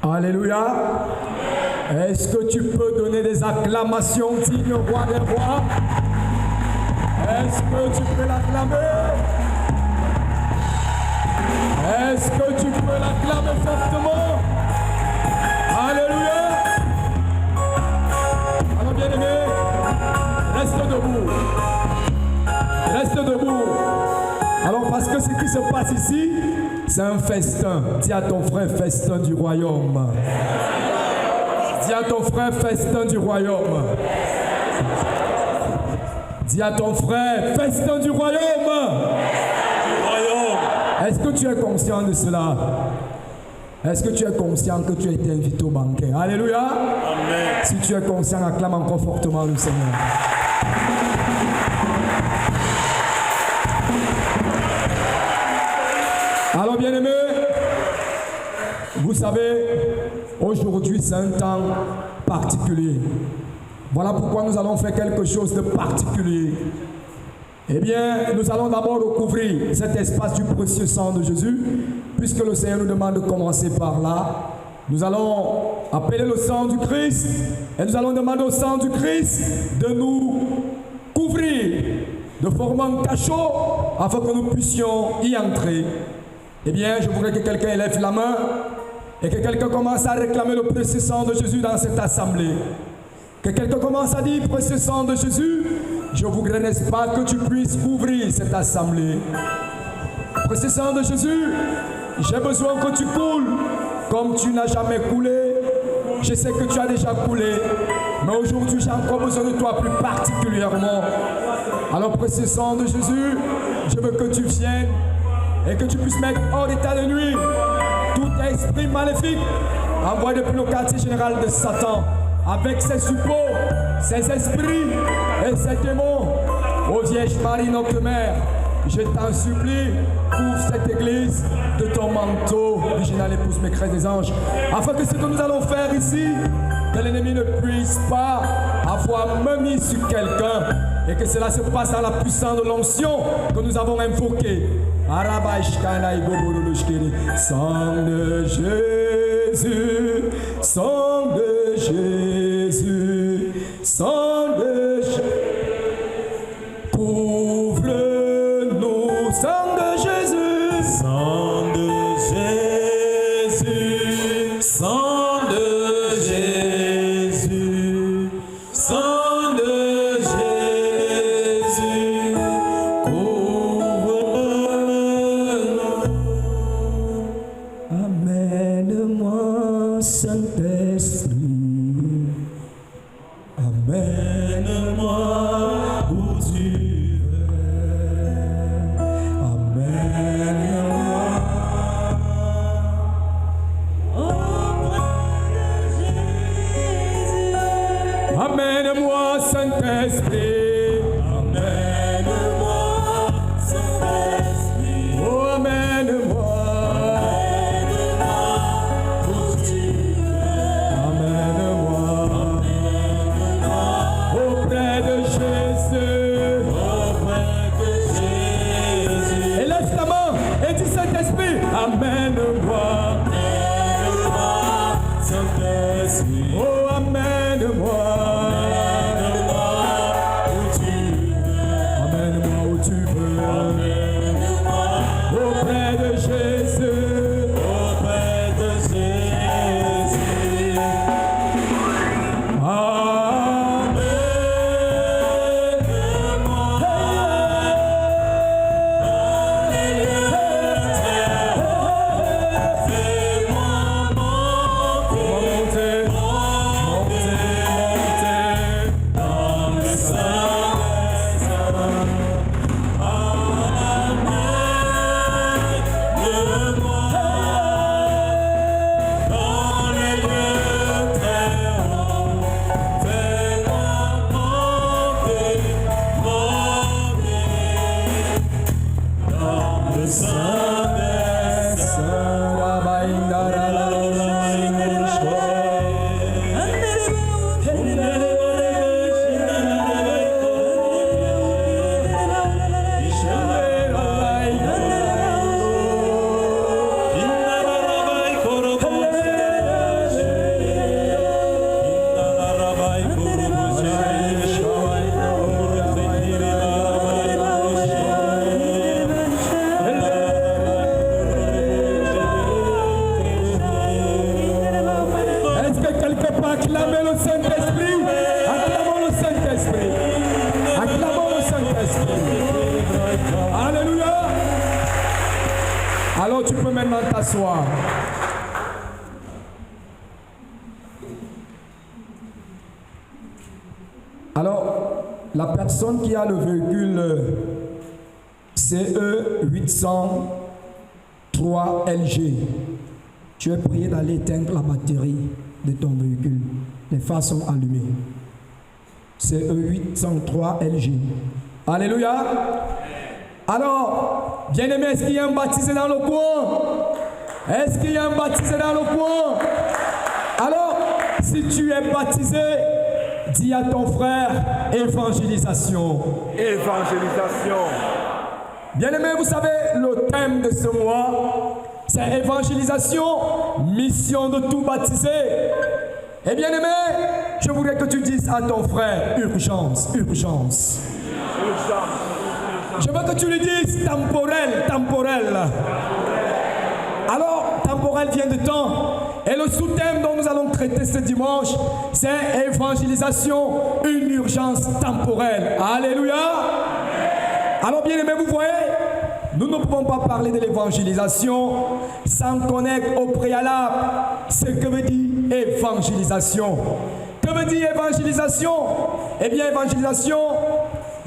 Alléluia. Est-ce que tu peux donner des acclamations dignes au roi des rois? Est-ce que tu peux l'acclamer? Est-ce que tu peux l'acclamer fortement? Alléluia. Alors bien-aimé, reste debout. Reste debout. Alors parce que ce qui se passe ici, c'est un festin. Dis à ton frère, festin du royaume. Dis à ton frère, festin du royaume. Dis à ton frère, festin du royaume. Est-ce que tu es conscient de cela? Est-ce que tu es conscient que tu as été invité au banquet? Alléluia. Amen. Si tu es conscient, acclame encore fortement le Seigneur. Alors bien-aimés, vous savez, aujourd'hui c'est un temps particulier. Voilà pourquoi nous allons faire quelque chose de particulier. Eh bien, nous allons d'abord recouvrir cet espace du précieux sang de Jésus, puisque le Seigneur nous demande de commencer par là. Nous allons appeler le sang du Christ et nous allons demander au sang du Christ de nous couvrir, de former un cachot afin que nous puissions y entrer. Eh bien, je voudrais que quelqu'un élève la main et que quelqu'un commence à réclamer le précieux sang de Jésus dans cette assemblée. Que quelqu'un commence à dire, précieux sang de Jésus, je voudrais, n'est-ce pas, que tu puisses ouvrir cette assemblée. Précieux sang de Jésus, j'ai besoin que tu coules comme tu n'as jamais coulé. Je sais que tu as déjà coulé, mais aujourd'hui j'ai encore besoin de toi plus particulièrement. Alors, précieux sang de Jésus, je veux que tu viennes et que tu puisses mettre hors d'état de nuit tout esprit maléfique envoyé depuis le quartier général de Satan, avec ses suppôts, ses esprits et ses démons. Ô Vierge Marie, notre mère, je t'en supplie, couvre cette église de ton manteau, Virginale épouse maîtresse des anges, afin que ce que nous allons faire ici, que l'ennemi ne puisse pas avoir mené sur quelqu'un, et que cela se passe dans la puissance de l'onction que nous avons invoquée. Sang de Jésus, sang de Jésus, sang de Jésus, couvre-nous, sang de Jésus, sang de Jésus, sang de Jésus, sang de Jésus, couvre-nous. Amène-moi, Saint-Esprit. Amène-moi où tu veux. Amène-moi auprès de Jésus. Amène-moi, Saint-Esprit. Amène-moi, Saint-Esprit. Oh, amène-moi. Amène-moi où tu veux. Amène-moi auprès de Jésus. Auprès de Jésus. Et lève ta main et dis Saint-Esprit, amène-moi. Amène-moi, Saint-Esprit. Oh, amène-moi. Amène-moi où tu veux. Amène-moi où tu veux. Amène-moi auprès de Jésus. Auprès de Jésus. tu peux maintenant t'asseoir. Alors, la personne qui a le véhicule CE 803 LG, tu es prié d'aller éteindre la batterie de ton véhicule. Les phares sont allumés. CE 803 LG. Alléluia. Alors, bien-aimé, est-ce qu'il y a un baptisé dans le coin? Est-ce qu'il y a un baptisé dans le coin? Alors, si tu es baptisé, dis à ton frère, évangélisation. Évangélisation. Bien-aimé, vous savez, le thème de ce mois, c'est évangélisation, mission de tout baptisé. Et bien-aimé, je voudrais que tu dises à ton frère, urgence, urgence. Je veux que tu lui dises temporel, temporel. Alors, temporel vient de temps. Et le sous-thème dont nous allons traiter ce dimanche, c'est évangélisation, une urgence temporelle. Alléluia. Alors, bien aimé, vous voyez, nous ne pouvons pas parler de l'évangélisation sans connaître au préalable ce que veut dire évangélisation. Que veut dire évangélisation? Eh bien, évangélisation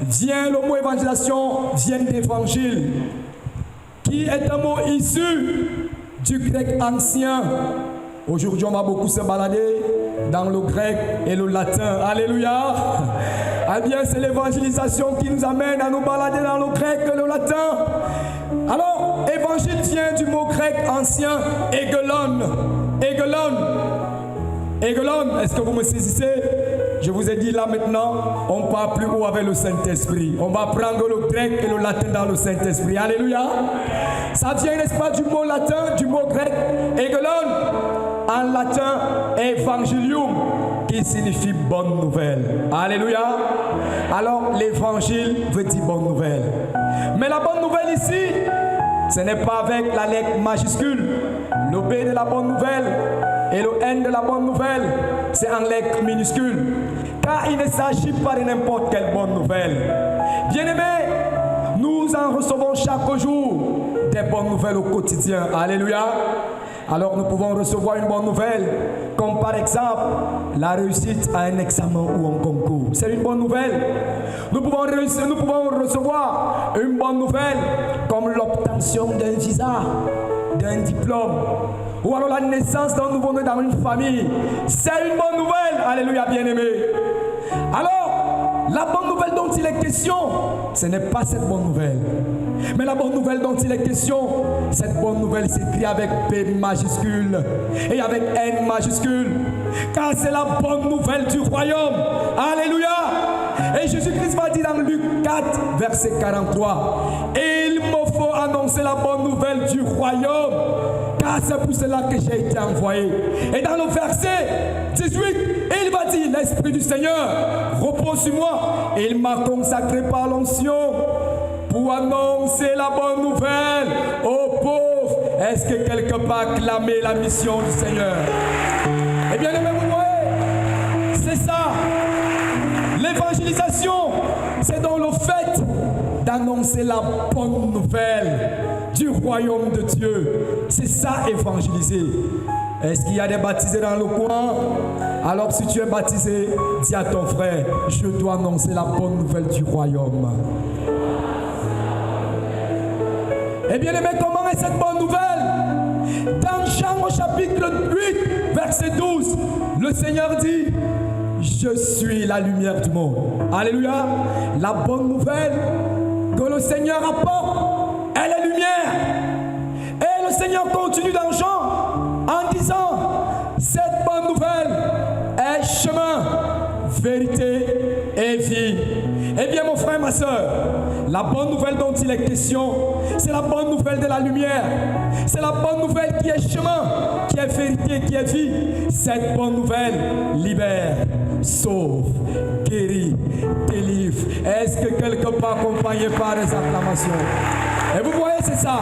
le mot évangélisation vient d'évangile, qui est un mot issu du grec ancien. Aujourd'hui, on va beaucoup se balader dans le grec et le latin. Alléluia. Eh bien, c'est l'évangélisation qui nous amène à nous balader dans le grec et le latin. Alors, évangile vient du mot grec ancien, égelon. Égelon, est-ce que vous me saisissez? Je vous ai dit là maintenant, on ne part plus haut avec le Saint-Esprit. On va prendre le grec et le latin dans le Saint-Esprit. Alléluia. Ça vient, n'est-ce pas, du mot latin, du mot grec, égelon. En latin, évangélium, qui signifie bonne nouvelle. Alléluia. Alors, l'évangile veut dire bonne nouvelle. Mais la bonne nouvelle ici, ce n'est pas avec la lettre majuscule. Le B de la bonne nouvelle et le N de la bonne nouvelle, c'est en lettre minuscule. Car il ne s'agit pas de n'importe quelle bonne nouvelle. Bien-aimés, nous en recevons chaque jour des bonnes nouvelles au quotidien. Alléluia. Alors nous pouvons recevoir une bonne nouvelle, comme par exemple la réussite à un examen ou un concours. C'est une bonne nouvelle. Nous pouvons recevoir une bonne nouvelle, comme l'obtention d'un visa, d'un diplôme, ou alors la naissance d'un nouveau-né dans une famille. C'est une bonne nouvelle. Alléluia, bien-aimé. Alors, la bonne nouvelle dont il est question, ce n'est pas cette bonne nouvelle. Mais la bonne nouvelle dont il est question, cette bonne nouvelle s'écrit avec P majuscule et avec N majuscule. Car c'est la bonne nouvelle du royaume. Alléluia. Et Jésus-Christ va dire dans Luc 4, verset 43, et il me faut annoncer la bonne nouvelle du royaume, car c'est pour cela que j'ai été envoyé. Et dans le verset 18, il va dire, l'Esprit du Seigneur repose sur moi, et il m'a consacré par l'onction pour annoncer la bonne nouvelle aux pauvres. Est-ce que quelque part clamer la mission du Seigneur? Eh bien, vous voyez, c'est ça. L'évangélisation, c'est dans le fait d'annoncer la bonne nouvelle du royaume de Dieu. C'est ça, évangéliser. Est-ce qu'il y a des baptisés dans le coin? Alors si tu es baptisé, dis à ton frère, je dois annoncer la bonne nouvelle du royaume. Eh bien, aimés, comment est cette bonne nouvelle? Dans Jean au chapitre 8, verset 12, le Seigneur dit, je suis la lumière du monde. Alléluia. La bonne nouvelle que le Seigneur apporte, elle est lumière. Et le Seigneur continue dans Jean en disant, cette bonne nouvelle est chemin, vérité et vie. Eh bien, mon frère, ma soeur, la bonne nouvelle dont il est question, c'est la bonne nouvelle de la lumière. C'est la bonne nouvelle qui est chemin, qui est vérité, qui est vie. Cette bonne nouvelle libère, sauve, guérit, délivre. Est-ce que quelque part accompagné par des acclamations? Et vous voyez, c'est ça.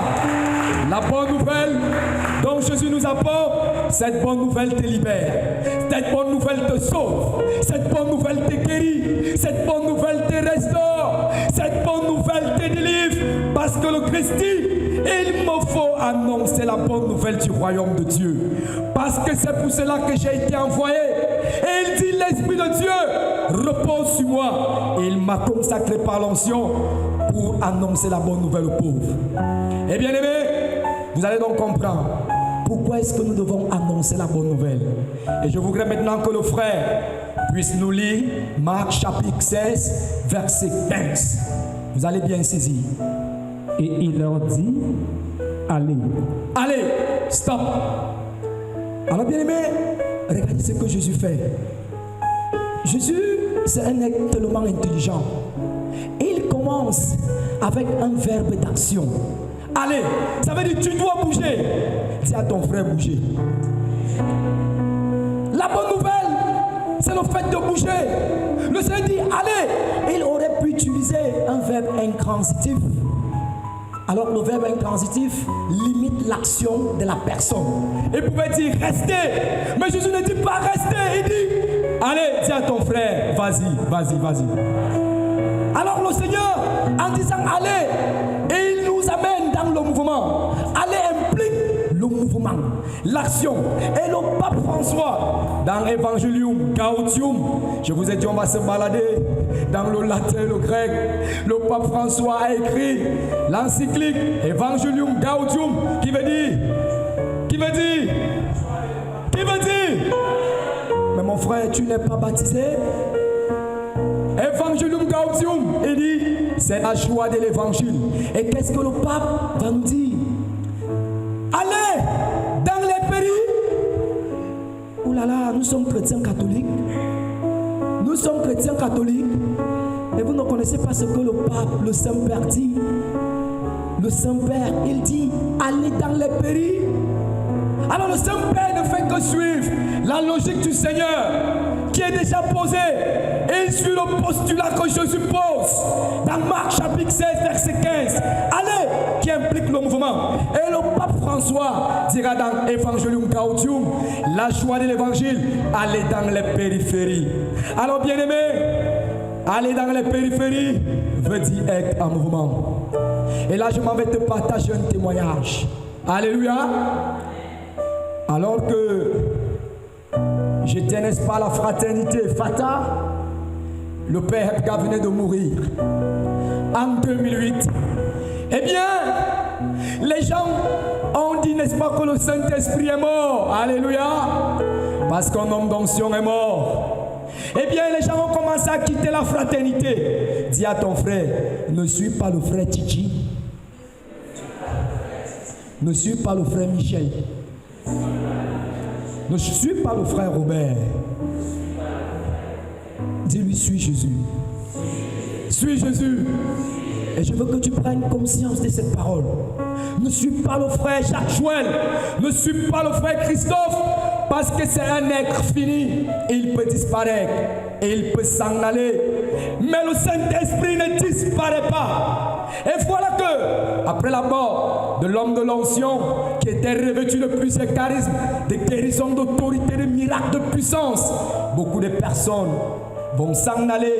La bonne nouvelle dont Jésus nous apporte, cette bonne nouvelle te libère. Cette bonne nouvelle te sauve. Cette bonne nouvelle te guérit. Cette bonne nouvelle te restaure. Cette bonne nouvelle te délivre. Parce que le Christ dit, Il me faut annoncer la bonne nouvelle du royaume de Dieu. Parce que c'est pour cela que j'ai été envoyé. Et il dit, l'Esprit de Dieu repose sur moi. Et il m'a consacré par l'onction pour annoncer la bonne nouvelle aux pauvres. Et bien aimés, vous allez donc comprendre pourquoi est-ce que nous devons annoncer la bonne nouvelle. Et je voudrais maintenant que le frère puisse nous lire Marc chapitre 16, verset 15. Vous allez bien saisir. Et il leur dit, allez. Allez, stop. Alors bien aimé, regardez ce que Jésus fait. Jésus, c'est un être tellement intelligent. Et il commence avec un verbe d'action. Allez, ça veut dire tu dois bouger. Dis à ton frère bouger. La bonne nouvelle, c'est le fait de bouger. Le Seigneur dit allez. Il aurait pu utiliser un verbe intransitif. Alors le verbe intransitif limite l'action de la personne. Il pouvait dire restez. Mais Jésus ne dit pas restez. Il dit allez, dis à ton frère, vas-y. Alors le Seigneur, en disant allez, et il nous amène dans le mouvement. Aller implique le mouvement, l'action. Et le pape François, dans Evangelium Gaudium, je vous ai dit on va se balader dans le latin, le grec. Le pape François a écrit l'encyclique Evangelium Gaudium qui veut dire mais mon frère, tu n'es pas baptisé. Evangelium Gaudium, il dit, c'est la joie de l'évangile. Et qu'est-ce que le pape va nous dire? Allez dans les pays. Ouh là là, nous sommes chrétiens catholiques. Et vous ne connaissez pas ce que le pape, le Saint-Père dit. Le Saint-Père, il dit, allez dans les pays. Alors le Saint-Père ne fait que suivre la logique du Seigneur qui est déjà posée. Et il suit le postulat que Jésus pose dans Marc chapitre 16 verset 15. Allez, qui implique le mouvement. Et le pape François dira dans Evangelium Gaudium, la joie de l'évangile, allez dans les périphéries. Alors bien aimé, aller dans les périphéries veut dire être en mouvement. Et là je m'en vais te partager un témoignage. Alléluia. Alors que j'étais, n'est-ce pas, à la fraternité Fata, le père Edgar venait de mourir en 2008. Eh bien, les gens ont dit, n'est-ce pas, que le Saint-Esprit est mort. Alléluia. Parce qu'un homme d'onction est mort. Eh bien, les gens ont commencé à quitter la fraternité. Dis à ton frère, ne suis pas le frère Titi. Ne suis pas le frère Michel. Ne suis pas le frère Robert. Dis-lui, suis Jésus. Suis Jésus. Et je veux que tu prennes conscience de cette parole. Ne suis pas le frère Jacques Joël. Ne suis pas le frère Christophe. Parce que c'est un être fini. Il peut disparaître. Et il peut s'en aller. Mais le Saint-Esprit ne disparaît pas. Et voilà que, après la mort de l'homme de l'onction, qui était revêtu de plusieurs charismes, de guérison, d'autorité, de miracles, de puissance, beaucoup de personnes vont s'en aller,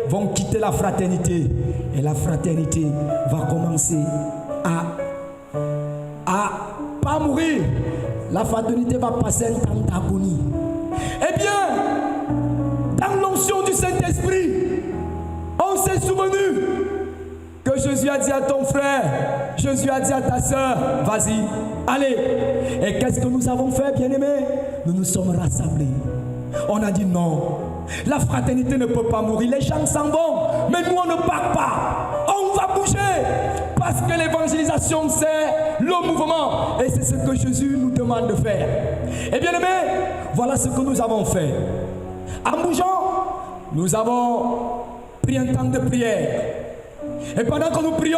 vont quitter la fraternité. Et la fraternité va commencer à pas mourir. La fraternité va passer un temps d'agonie. Eh bien, dans l'onction du Saint-Esprit, on s'est souvenu que Jésus a dit à ton frère, Jésus a dit à ta soeur, vas-y, allez. Et qu'est-ce que nous avons fait, bien-aimés? Nous nous sommes rassemblés. On a dit non, la fraternité ne peut pas mourir. Les gens s'en vont, mais nous on ne part pas. On va bouger. Parce que l'évangélisation, c'est le mouvement. Et c'est ce que Jésus nous demande de faire. Et bien aimés, voilà ce que nous avons fait. En bougeant, nous avons pris un temps de prière. Et pendant que nous prions,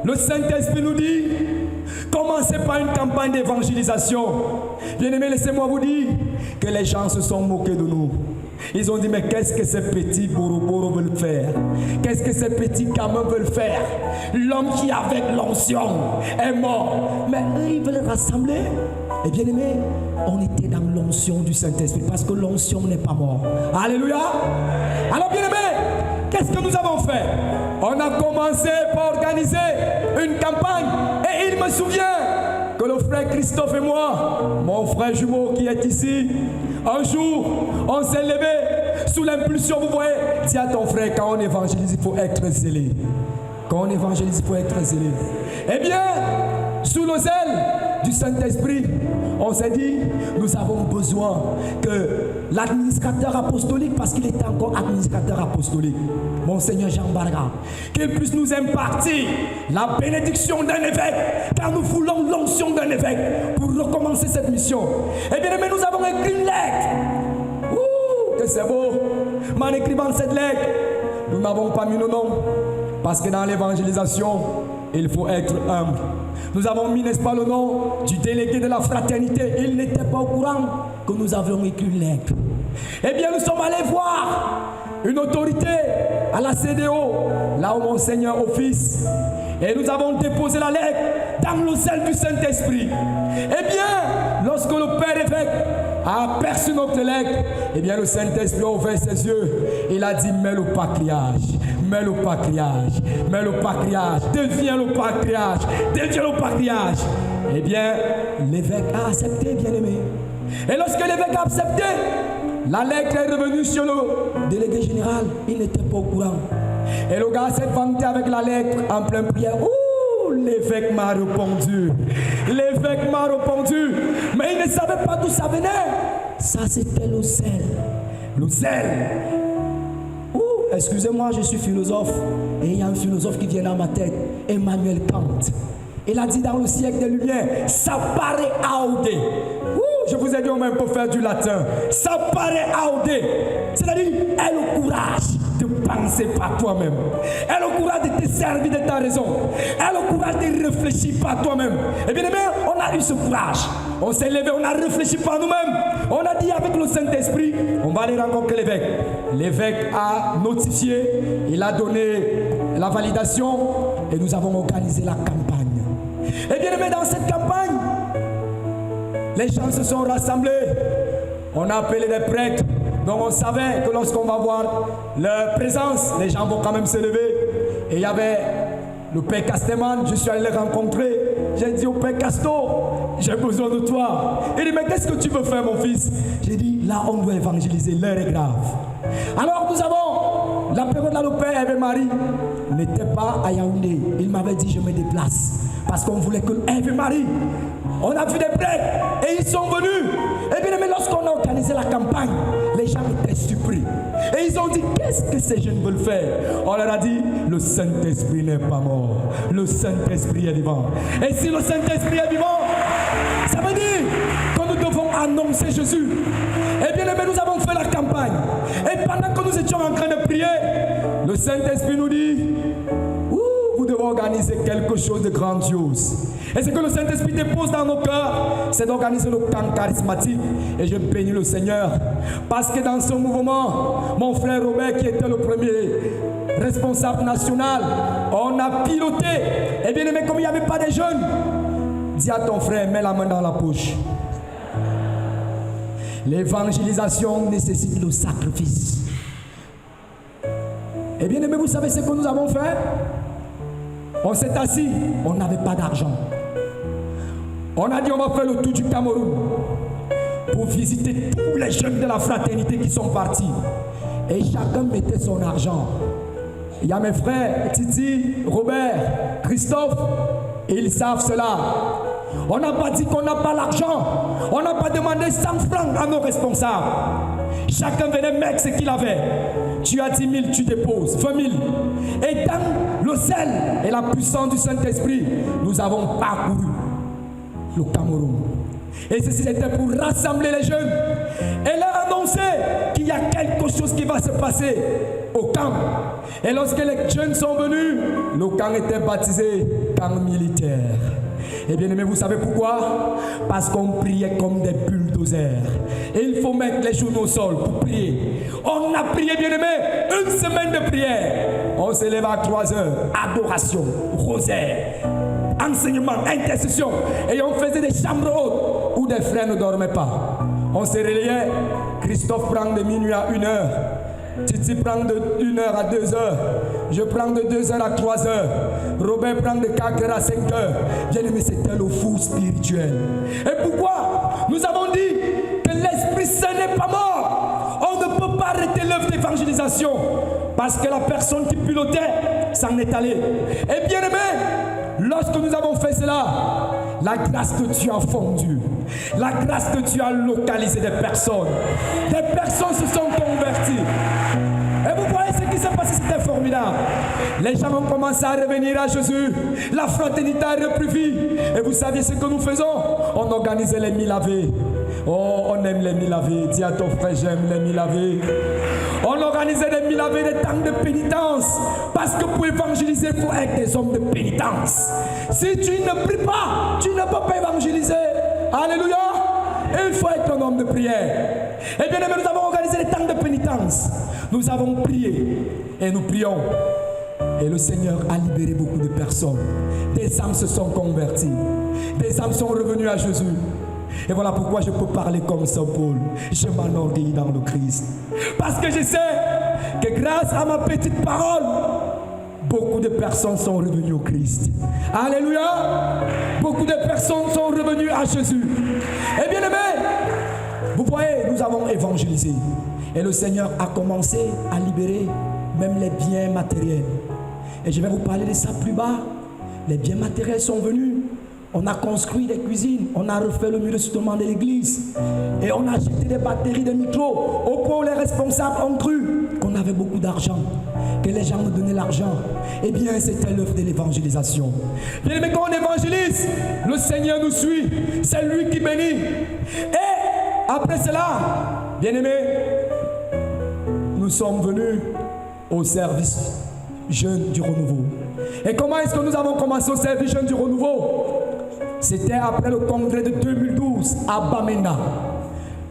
le Saint-Esprit nous dit, commencez par une campagne d'évangélisation. Bien aimés, laissez-moi vous dire que les gens se sont moqués de nous. Ils ont dit, mais qu'est-ce que ces petits Boroboro veulent faire? Qu'est-ce que ces petits gamins veulent faire? L'homme qui, avec l'onction, est mort. Mais eux, ils veulent rassembler. Et bien aimé, on était dans l'onction du Saint-Esprit parce que l'onction n'est pas mort. Alléluia. Alors bien aimé, qu'est-ce que nous avons fait? On a commencé par organiser une campagne. Et il me souvient que le frère Christophe et moi, mon frère jumeau qui est ici, un jour, on s'est levé sous l'impulsion, vous voyez. Dis à ton frère, quand on évangélise, il faut être zélé. Quand on évangélise, il faut être zélé. Eh bien, sous le zèle du Saint-Esprit, on s'est dit, nous avons besoin que l'administrateur apostolique, parce qu'il était encore administrateur apostolique, Monseigneur Jean Barga, qu'il puisse nous impartir la bénédiction d'un évêque, car nous voulons l'onction d'un évêque pour recommencer cette mission. Eh bien, mais nous avons écrit une lettre. Ouh, que c'est beau. Mais en écrivant cette lettre, nous n'avons pas mis nos noms, parce que dans l'évangélisation, il faut être humble. Nous avons mis, n'est-ce pas, le nom du délégué de la fraternité. Il n'était pas au courant que nous avions écrit une lettre. Eh bien, nous sommes allés voir une autorité à la CDO, là où Monseigneur office. Et nous avons déposé la lettre dans le zèle du Saint-Esprit. Eh bien, lorsque le Père évêque a aperçu notre lettre, eh bien, le Saint-Esprit a ouvert ses yeux. Il a dit, mets le patriarche. Mets le patriarche, mets le patriarche, deviens le patriarche, deviens le patriarche. Eh bien, l'évêque a accepté, bien-aimé. Et lorsque l'évêque a accepté, la lettre est revenue sur le délégué général. Il n'était pas au courant. Et le gars s'est vanté avec la lettre en pleine prière. Ouh, l'évêque m'a répondu. L'évêque m'a répondu. Mais il ne savait pas d'où ça venait. Ça, c'était le zèle. Le zèle. Excusez-moi, je suis philosophe. Et il y a un philosophe qui vient dans ma tête, Emmanuel Kant. Il a dit dans le siècle des Lumières, ça paraît audé. Je vous ai dit, on peut faire du latin. Ça paraît audé. C'est-à-dire, aie le courage de penser par toi-même. Aie le courage de te servir de ta raison. Aie le courage de réfléchir par toi-même. Et bien, on a eu ce courage. On s'est levé, on a réfléchi par nous-mêmes. On a dit avec le Saint-Esprit, on va aller rencontrer l'évêque. L'évêque a notifié, il a donné la validation et nous avons organisé la campagne. Et bien aimé, dans cette campagne, les gens se sont rassemblés. On a appelé des prêtres. Donc on savait que lorsqu'on va voir leur présence, les gens vont quand même se lever. Et il y avait le Père Casteman, je suis allé le rencontrer. J'ai dit au Père Casto, j'ai besoin de toi. Il dit, mais qu'est-ce que tu veux faire, mon fils? J'ai dit, là on doit évangéliser, l'heure est grave. Alors nous avons, la période là, le Père Hervé Marie n'était pas à Yaoundé. Il m'avait dit, je me déplace. Parce qu'on voulait que Hervé Marie, on a vu des prêtres et ils sont venus. Et bien, mais lorsqu'on a organisé la campagne, les gens étaient surpris. Et ils ont dit, qu'est-ce que ces jeunes veulent faire? On leur a dit, le Saint-Esprit n'est pas mort. Le Saint-Esprit est vivant. Et si le Saint-Esprit est vivant, ça veut dire que nous devons annoncer Jésus. Et bien, mais nous avons fait la campagne. Et pendant que nous étions en train de prier, le Saint-Esprit nous dit, vous devez organiser quelque chose de grandiose. Et ce que le Saint-Esprit dépose dans nos cœurs, c'est d'organiser le camp charismatique. Et je bénis le Seigneur. Parce que dans ce mouvement, mon frère Robert, qui était le premier responsable national, on a piloté. Et bien aimé, comme il n'y avait pas de jeunes, dis à ton frère, mets la main dans la poche. L'évangélisation nécessite le sacrifice. Et bien aimé, vous savez ce que nous avons fait? On s'est assis, on n'avait pas d'argent. On a dit on va faire le tour du Cameroun pour visiter tous les jeunes de la fraternité qui sont partis. Et chacun mettait son argent. Il y a mes frères, Titi, Robert, Christophe, ils savent cela. On n'a pas dit qu'on n'a pas l'argent. On n'a pas demandé 100 francs à nos responsables. Chacun venait mettre ce qu'il avait. Tu as 10 000, tu déposes 20 000. Et dans le zèle et la puissance du Saint-Esprit, nous avons parcouru le Cameroun. Et ceci c'était pour rassembler les jeunes et leur annoncer qu'il y a quelque chose qui va se passer au camp. Et lorsque les jeunes sont venus, le camp était baptisé camp militaire. Et bien aimé, vous savez pourquoi? Parce qu'on priait comme des bulldozers. Et il faut mettre les genoux au sol pour prier. On a prié, bien aimé, une semaine de prière. On se lève à 3 heures, adoration, rosaire, enseignement, intercession. Et on faisait des chambres hautes où des frères ne dormaient pas. On se relayait, Christophe prend de minuit à 1 heure. Titi prend de 1 heure à 2 heures. Je prends de 2 heures à 3 heures. Robert prend de 4 heures à 5 heures. Bien aimé, c'est le fou spirituel. Et pourquoi? Nous avons dit que l'Esprit Saint n'est pas mort. On ne peut pas arrêter l'œuvre d'évangélisation parce que la personne qui pilotait s'en est allée. Et bien aimé, lorsque nous avons fait cela, la grâce de Dieu a fondu. La grâce de Dieu a localisé des personnes. Des personnes se sont converties. Et vous voyez ce qui s'est passé, c'était formidable. Les gens ont commencé à revenir à Jésus. La fraternité a repris vie. Et vous saviez ce que nous faisons? On organisait les mi-lavés. Oh, on aime les mi-lavés. Dis à ton frère, j'aime les mi-lavés. On organisait des mi-lavés, des temps de pénitence. Parce que pour évangéliser, il faut être des hommes de pénitence. Si tu ne pries pas, tu ne peux pas évangéliser. Alléluia. Et il faut être un homme de prière. Et bien aimé, nous avons organisé des temps de pénitence. Nous avons prié et nous prions. Et le Seigneur a libéré beaucoup de personnes. Des âmes se sont converties. Des âmes sont revenues à Jésus. Et voilà pourquoi je peux parler comme Saint Paul. Je m'enorgueillis dans le Christ. Parce que je sais que grâce à ma petite parole, beaucoup de personnes sont revenues au Christ. Alléluia. Beaucoup de personnes sont revenues à Jésus. Et bien aimé, vous voyez, nous avons évangélisé. Et le Seigneur a commencé à libérer même les biens matériels. Et je vais vous parler de ça plus bas. Les biens matériels sont venus. On a construit des cuisines, on a refait le mur de soutènement de l'église. Et on a acheté des batteries de micros. Au point où les responsables ont cru qu'on avait beaucoup d'argent, que les gens nous donnaient l'argent. Eh bien, c'était l'œuvre de l'évangélisation. Bien aimé, quand on évangélise, le Seigneur nous suit. C'est lui qui bénit. Et après cela, bien aimé, nous sommes venus au service Jeunes du Renouveau. Et comment est-ce que nous avons commencé au service Jeunes du Renouveau? C'était après le congrès de 2012 à Bamenda.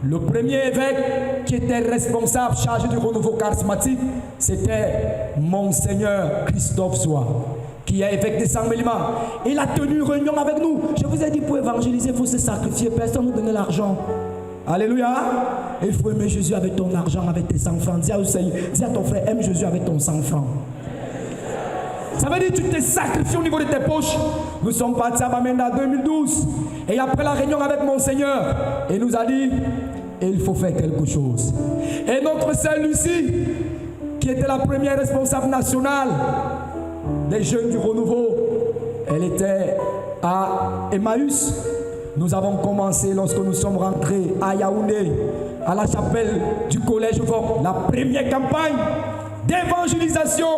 Le premier évêque qui était responsable, chargé du renouveau charismatique, c'était Monseigneur Christophe Soa, qui est évêque de Saint-Mélima. Il a tenu une réunion avec nous. Je vous ai dit, pour évangéliser, il faut se sacrifier. Personne ne nous donnait l'argent. Alléluia. Il faut aimer Jésus avec ton argent, avec tes 100 francs. Dis à ton frère, aime Jésus avec ton 100 francs. Ça veut dire que tu t'es sacrifié au niveau de tes poches. Nous sommes partis à Bamenda en 2012. Et après la réunion avec Monseigneur, il nous a dit, il faut faire quelque chose. Et notre sœur Lucie, qui était la première responsable nationale des Jeunes du Renouveau, elle était à Emmaüs. Nous avons commencé lorsque nous sommes rentrés à Yaoundé, à la chapelle du collège Vok, la première campagne d'évangélisation.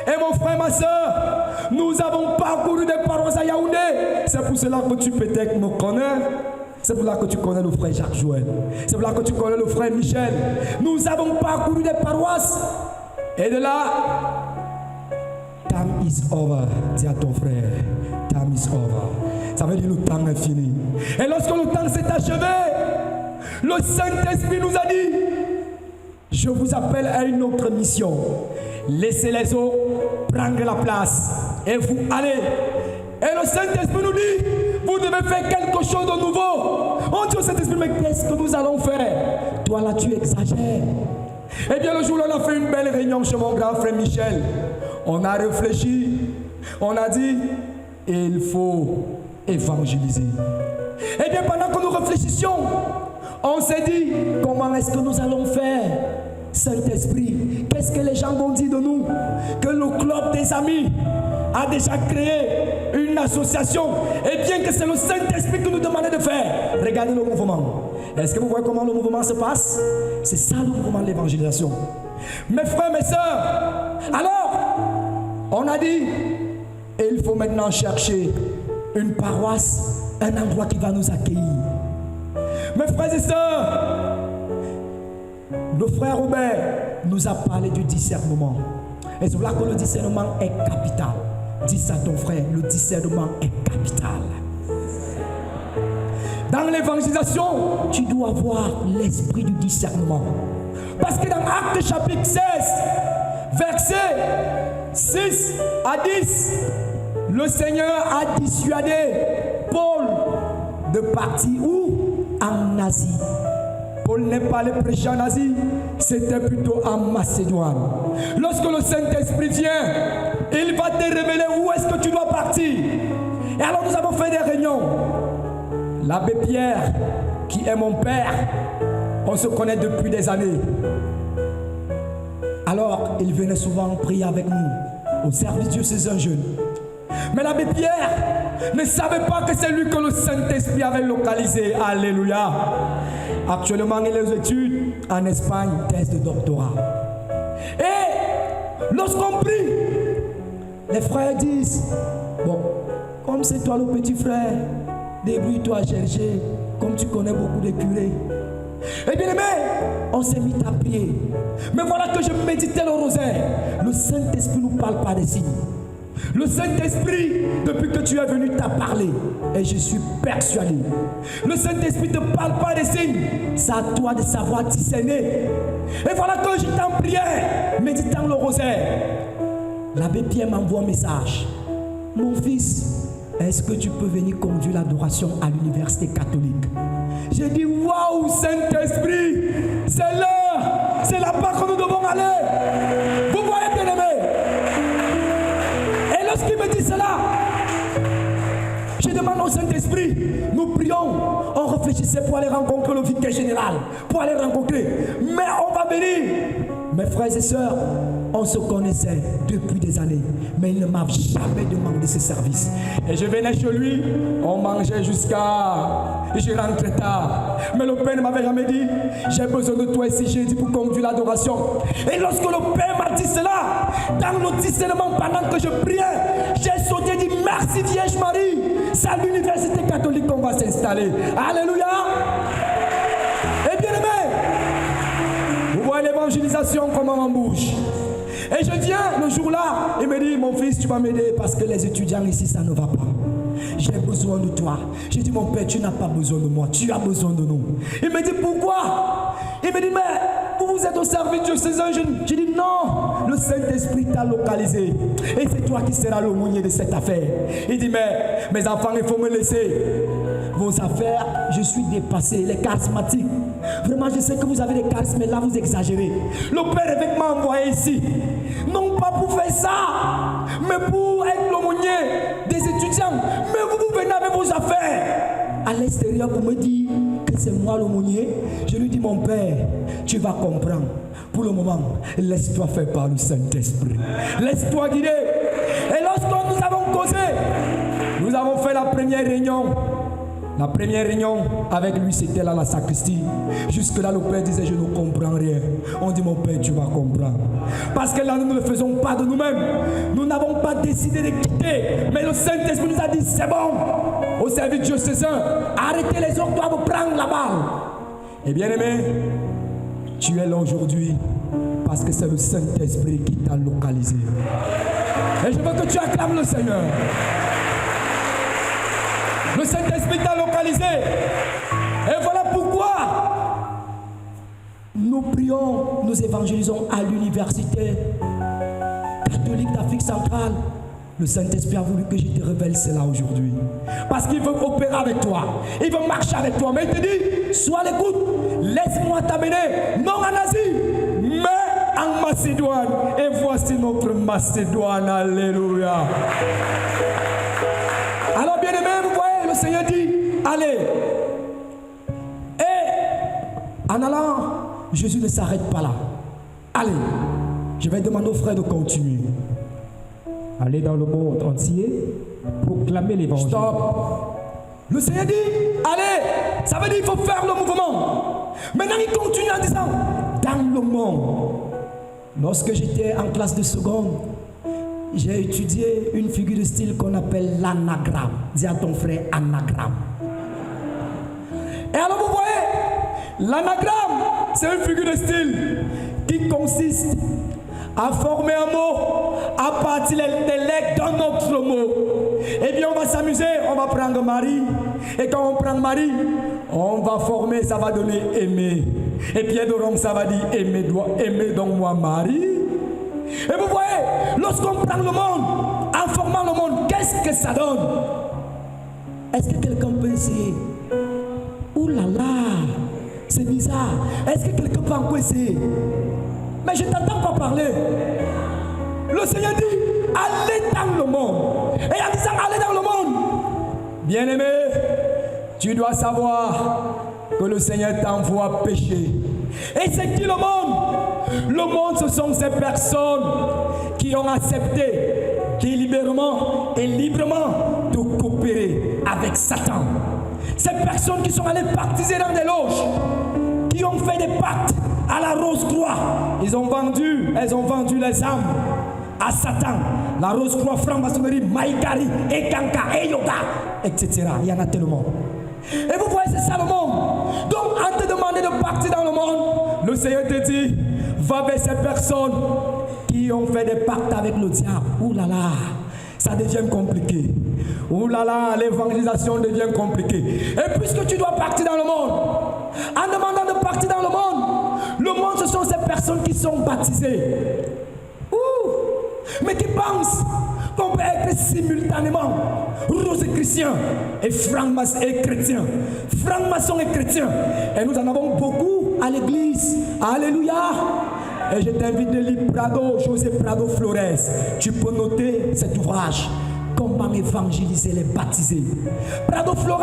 Et mon frère, ma soeur, nous avons parcouru des paroisses à Yaoundé. C'est pour cela que tu peut-être me connais. C'est pour cela que tu connais le frère Jacques Joël. C'est pour cela que tu connais le frère Michel. Nous avons parcouru des paroisses. Et de là, time is over. Dis à ton frère, time is over. Ça veut dire le temps est fini. Et lorsque le temps s'est achevé, le Saint-Esprit nous a dit, je vous appelle à une autre mission. Laissez les eaux prendre la place et vous allez. Et le Saint-Esprit nous dit, vous devez faire quelque chose de nouveau. On dit au Saint-Esprit, mais qu'est-ce que nous allons faire? Toi là, tu exagères. Eh bien, le jour où on a fait une belle réunion chez mon grand frère Michel, on a réfléchi, on a dit, il faut évangéliser. Eh bien, pendant que nous réfléchissions, on s'est dit, comment est-ce que nous allons faire? Saint-Esprit, qu'est-ce que les gens vont dire de nous? Que le club des amis a déjà créé une association, et bien que c'est le Saint-Esprit qui nous demandait de faire. Regardez le mouvement. Est-ce que vous voyez comment le mouvement se passe? C'est ça le mouvement de l'évangélisation. Mes frères, mes sœurs, alors, on a dit, il faut maintenant chercher une paroisse, un endroit qui va nous accueillir. Mes frères et sœurs, le frère Robert nous a parlé du discernement. Et c'est là que le discernement est capital. Dis ça à ton frère, le discernement est capital. Dans l'évangélisation, tu dois avoir l'esprit du discernement. Parce que dans Actes chapitre 16, versets 6 à 10, le Seigneur a dissuadé Paul de partir où? En Asie. Paul n'est pas allé prêcher en Asie, c'était plutôt en Macédoine. Lorsque le Saint-Esprit vient, il va te révéler où est-ce que tu dois partir. Et alors nous avons fait des réunions. L'abbé Pierre, qui est mon père, on se connaît depuis des années. Alors, il venait souvent prier avec nous au service diocésain jeune. Mais l'abbé Pierre ne savait pas que c'est lui que le Saint-Esprit avait localisé. Alléluia. Actuellement, il est aux études en Espagne, thèse de doctorat. Et lorsqu'on prie, les frères disent, bon, comme c'est toi le petit frère, débrouille-toi à chercher, comme tu connais beaucoup de curés. Et bien aimé, on s'est mis à prier. Mais voilà que je méditais le rosaire. Le Saint-Esprit ne nous parle pas des signes. Le Saint-Esprit, depuis que tu es venu, t'a parlé. Et je suis persuadé. Le Saint-Esprit ne te parle pas des signes. C'est à toi de savoir discerner. Et voilà que j'étais en prière, méditant le rosaire. L'abbé Pierre m'envoie un message. Mon fils, est-ce que tu peux venir conduire l'adoration à l'université catholique? J'ai dit, waouh, Saint-Esprit, c'est l'heure, c'est là-bas que nous devons aller. Vous voyez, bien-aimés? Et lorsqu'il me dit cela, je demande au Saint-Esprit, nous prions, on réfléchissait pour aller rencontrer le vicaire général, pour aller rencontrer. Mais on va venir. Mes frères et sœurs, on se connaissait depuis des années, mais il ne m'a jamais demandé ce service. Et je venais chez lui, on mangeait jusqu'à... Et je rentrais tard. Mais le Père ne m'avait jamais dit, j'ai besoin de toi ici, j'ai dit pour conduire l'adoration. Et lorsque le Père m'a dit cela, dans le discernement, pendant que je priais, j'ai sauté et dit, merci Vierge Marie, c'est à l'université catholique qu'on va s'installer. Alléluia. Et bien aimé, vous voyez l'évangélisation comment on bouge. Et je viens le jour-là, il me dit, mon fils, tu vas m'aider parce que les étudiants ici, ça ne va pas. J'ai besoin de toi. J'ai dit, mon père, tu n'as pas besoin de moi, tu as besoin de nous. Il me dit, pourquoi? Il me dit, mais vous êtes au service de ces anges. J'ai dit, non, le Saint-Esprit t'a localisé. Et c'est toi qui seras l'aumônier de cette affaire. Il dit, mais mes enfants, il faut me laisser. Vos affaires, je suis dépassé, les charismatiques. Vraiment, je sais que vous avez des charismes, mais là, vous exagérez. Le Père évêque m'a envoyé ici. Non pas pour faire ça, mais pour être l'aumônier des étudiants. Mais vous venez avec vos affaires. À l'extérieur, vous me dites que c'est moi l'aumônier. Je lui dis, mon père, tu vas comprendre. Pour le moment, laisse-toi faire par le Saint-Esprit. Laisse-toi guider. Et lorsque nous avons causé, nous avons fait la première réunion. La première réunion avec lui, c'était là la sacristie. Jusque-là, le Père disait, je ne comprends rien. On dit, mon Père, tu vas comprendre. Parce que là, nous ne le faisons pas de nous-mêmes. Nous n'avons pas décidé de quitter. Mais le Saint-Esprit nous a dit, c'est bon. Au service diocésain, arrêtez les autres, doivent prendre la balle. Et bien aimé, tu es là aujourd'hui parce que c'est le Saint-Esprit qui t'a localisé. Et je veux que tu acclames le Seigneur. Le Saint-Esprit t'a localisé. Et voilà pourquoi nous prions, nous évangélisons à l'université catholique d'Afrique centrale. Le Saint-Esprit a voulu que je te révèle cela aujourd'hui. Parce qu'il veut opérer avec toi. Il veut marcher avec toi. Mais il te dit, sois à l'écoute. Laisse-moi t'amener, non en Asie, mais en Macédoine. Et voici notre Macédoine. Alléluia. Alors bien aimé, vous voyez, le Seigneur dit, allez. Et en allant, Jésus ne s'arrête pas là. Allez, je vais demander aux frères de continuer. Allez dans le monde entier, proclamer l'évangile. Stop. Le Seigneur dit, allez, ça veut dire qu'il faut faire le mouvement. Maintenant, il continue en disant, dans le monde. Lorsque j'étais en classe de seconde, j'ai étudié une figure de style qu'on appelle l'anagramme. Dis à ton frère, anagramme. Et alors vous voyez, l'anagramme, c'est une figure de style qui consiste à former un mot à partir des lettres d'un autre mot. Eh bien, on va s'amuser, on va prendre Marie. Et quand on prend Marie, on va former, ça va donner aimer. Et Pierre de Rome, ça va dire aimer donc moi Marie. Et vous voyez, lorsqu'on prend le monde, en formant le monde, qu'est-ce que ça donne? Est-ce que quelqu'un peut essayer? Ouh là là, C'est bizarre. Est-ce que quelqu'un peut encore essayer? Mais je ne t'entends pas parler. Le Seigneur dit, allez dans le monde. Et en disant, allez dans le monde, bien-aimé, tu dois savoir que le Seigneur t'envoie pécher. Et c'est qui le monde? Le monde, ce sont ces personnes qui ont accepté délibérément et librement de coopérer avec Satan. Ces personnes qui sont allées baptiser dans des loges, qui ont fait des pactes à la Rose-Croix. Elles ont vendu les âmes à Satan. La Rose-Croix, franc-maçonnerie, Maïkari, Ekanka, Eyoga, etc. Il y en a tellement. Et vous voyez, c'est ça le monde. Donc, en te demandant de partir dans le monde, le Seigneur te dit, va vers ces personnes qui ont fait des pactes avec le diable. Ouh là là, ça devient compliqué. Ouh là là, l'évangélisation devient compliquée. Et puisque tu dois partir dans le monde, en demandant de partir dans le monde, ce sont ces personnes qui sont baptisées. Ouh, mais qui pensent qu'on peut être simultanément rose et chrétien et franc-maçon et chrétien. Franc-maçon et chrétien. Et nous en avons beaucoup à l'église. Alléluia. Et je t'invite de lire José Prado Flores. Tu peux noter cet ouvrage. Comment évangéliser les baptisés. Prado Flores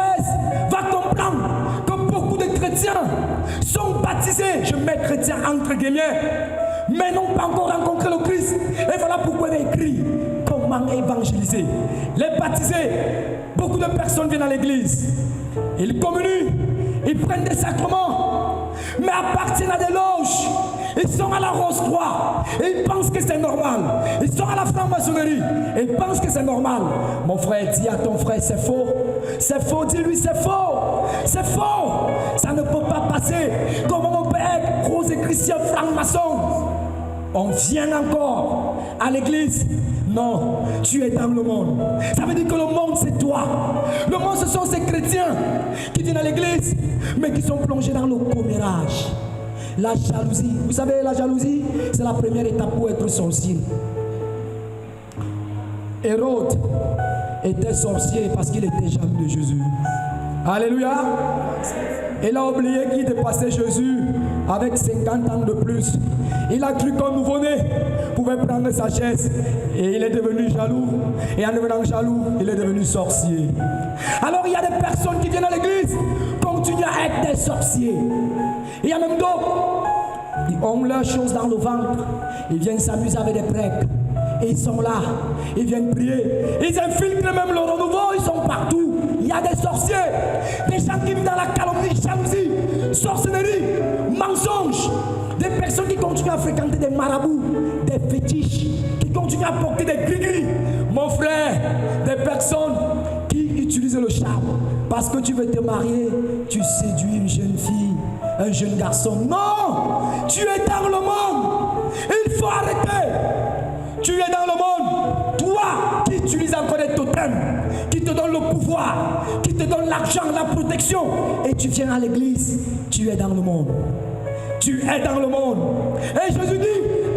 va comprendre que beaucoup de chrétiens sont baptisés. Je mets chrétiens entre guillemets, mais n'ont pas encore rencontré le Christ. Et voilà pourquoi il a écrit comment évangéliser. Les baptisés, beaucoup de personnes viennent à l'église. Ils communient, ils prennent des sacrements, mais appartiennent à des loges. Ils sont à la Rose-Croix et ils pensent que c'est normal. Ils sont à la franc-maçonnerie et ils pensent que c'est normal. Mon frère, dis à ton frère, c'est faux. C'est faux, dis-lui, c'est faux. C'est faux. Ça ne peut pas passer. Comment on peut être rose et chrétien franc-maçon? On vient encore à l'église. Non, tu es dans le monde. Ça veut dire que le monde, c'est toi. Le monde, ce sont ces chrétiens qui viennent à l'église, mais qui sont plongés dans le commérage. La jalousie. Vous savez, la jalousie, c'est la première étape pour être sorcier. Hérode était sorcier parce qu'il était jaloux de Jésus. Alléluia. Il a oublié qu'il dépassait Jésus avec 50 ans de plus. Il a cru qu'un nouveau-né pouvait prendre sa chaise et il est devenu jaloux. Et en devenant jaloux, il est devenu sorcier. Alors il y a des personnes qui viennent à l'église, continuent à être des sorciers. Il y a même d'autres, ils ont leurs choses dans le ventre, ils viennent s'amuser avec des prêtres. Et ils sont là, ils viennent prier, ils infiltrent même le renouveau, ils sont partout. Il y a des sorciers, des gens qui vivent dans la calomnie, jalousie, sorcellerie, mensonge, des personnes qui continuent à fréquenter des marabouts, des fétiches, qui continuent à porter des gris-gris. Mon frère, des personnes qui utilisent le charme. Parce que tu veux te marier, tu séduis une jeune fille, un jeune garçon. Non, tu es dans le monde. Il faut arrêter. Tu es dans le monde. Toi qui utilises encore des totems, qui te donnent le pouvoir, qui te donnent l'argent, la protection, et tu viens à l'église, tu es dans le monde. Tu es dans le monde. Et Jésus dit,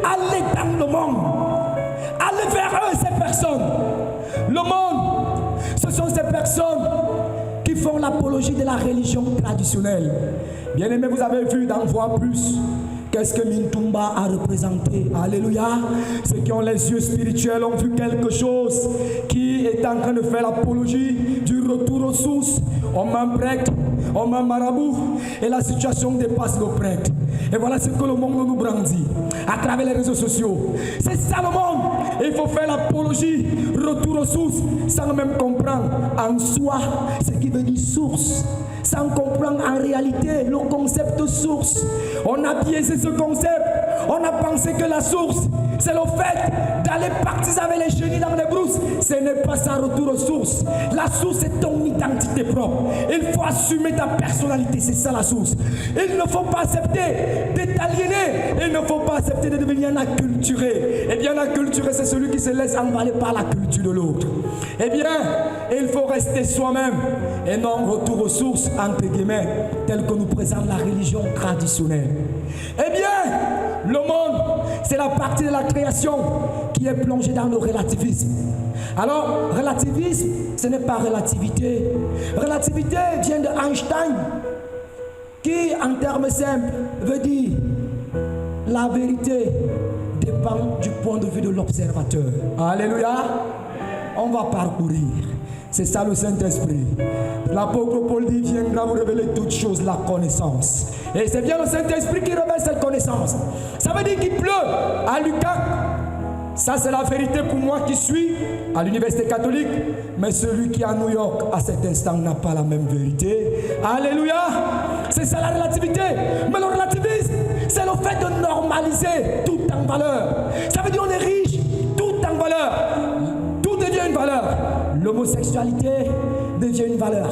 allez dans le monde. Allez vers eux, ces personnes. Le monde, ce sont ces personnes qui font l'apologie de la religion traditionnelle. Bien aimé, vous avez vu dans Voir Plus, qu'est-ce que Mintumba a représenté? Alléluia. Ceux qui ont les yeux spirituels ont vu quelque chose qui est en train de faire l'apologie du retour aux sources. On met un prêtre, on met un marabout, et la situation dépasse le prêtre. Et voilà ce que le monde nous brandit à travers les réseaux sociaux. C'est ça le monde. Il faut faire l'apologie, retour aux sources, sans même comprendre en soi ce qui veut dire source. Sans comprendre en réalité le concept de source. On a biaisé ce concept. On a pensé que la source, c'est le fait d'aller baptiser avec les chenilles dans les brousses. Ce n'est pas ça, retour aux sources. La source, c'est ton identité propre. Il faut assumer ta personnalité, c'est ça la source. Il ne faut pas accepter d'être aliéné. Il ne faut pas accepter de devenir un acculturé. Eh bien, l'acculturé, c'est celui qui se laisse emballer par la culture de l'autre. Eh bien, il faut rester soi-même et non retour aux sources, entre guillemets, tel que nous présente la religion traditionnelle. Eh bien, le monde, c'est la partie de la création qui est plongée dans le relativisme. Alors, relativisme, ce n'est pas relativité. Relativité vient de Einstein. qui en termes simples veut dire la vérité dépend du point de vue de l'observateur. Alléluia. On va parcourir. C'est ça le Saint-Esprit. L'apôtre Paul dit, viendra vous révéler toutes choses, la connaissance. Et c'est bien le Saint-Esprit qui révèle cette connaissance. Ça veut dire qu'il pleut à Lucas. Ça c'est la vérité pour moi qui suis à l'université catholique. Mais celui qui est à New York à cet instant n'a pas la même vérité. Alléluia. C'est ça la relativité. Mais le relativisme, c'est le fait de normaliser tout en valeur. Ça veut dire on est riche, tout en valeur. Tout devient une valeur. L'homosexualité devient une valeur.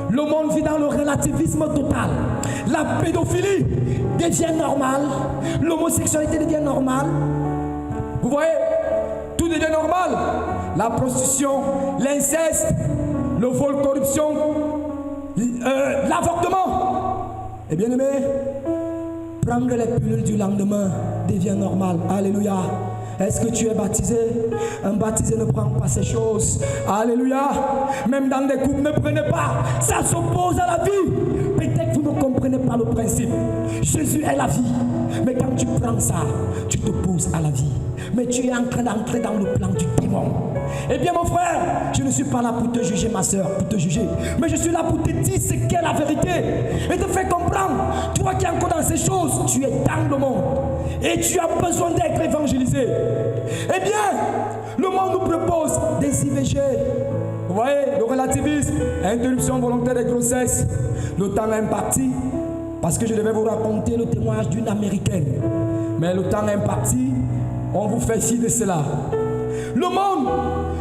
Le monde vit dans le relativisme total. La pédophilie devient normale. L'homosexualité devient normale. Vous voyez, tout devient normal. La prostitution, l'inceste, le vol, corruption, l'avortement. Et bien aimé, prendre les pilules du lendemain devient normal. Alléluia. Est-ce que tu es baptisé? Un baptisé ne prend pas ces choses. Alléluia. Même dans des couples, ne prenez pas. Ça s'oppose à la vie. Peut-être que vous ne comprenez pas le principe. Jésus est la vie. Mais quand tu prends ça, tu t'opposes à la vie. Mais tu es en train d'entrer dans le plan du démon. Eh bien mon frère, je ne suis pas là pour te juger, ma soeur, pour te juger. Mais je suis là pour te dire ce qu'est la vérité. Et te faire comprendre, toi qui es encore dans ces choses, tu es dans le monde. Et tu as besoin d'être évangélisé. Eh bien, le monde nous propose des IVG. Vous voyez, le relativisme, interruption volontaire des grossesses. Le temps est imparti, parce que je devais vous raconter le témoignage d'une Américaine. Mais le temps est imparti, on vous fait ci de cela. Le monde,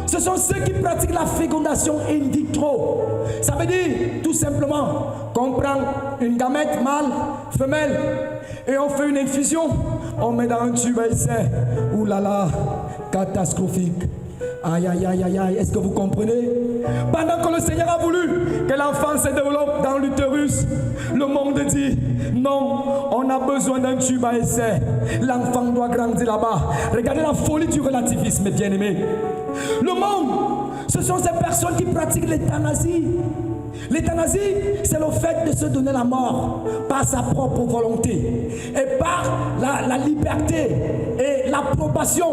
ce sont ceux qui pratiquent la fécondation in vitro. Ça veut dire, tout simplement, qu'on prend une gamète mâle, femelle, et on fait une infusion, on met dans un tube à essai. Ouh là là, catastrophique. Aïe, aïe, aïe, aïe, aïe. Est-ce que vous comprenez? Pendant que le Seigneur a voulu que l'enfant se développe dans l'utérus, le monde dit, non, on a besoin d'un tube à essai. L'enfant doit grandir là-bas. Regardez la folie du relativisme, bien-aimé. Le monde, ce sont ces personnes qui pratiquent l'euthanasie. L'euthanasie, c'est le fait de se donner la mort par sa propre volonté et par la liberté et l'approbation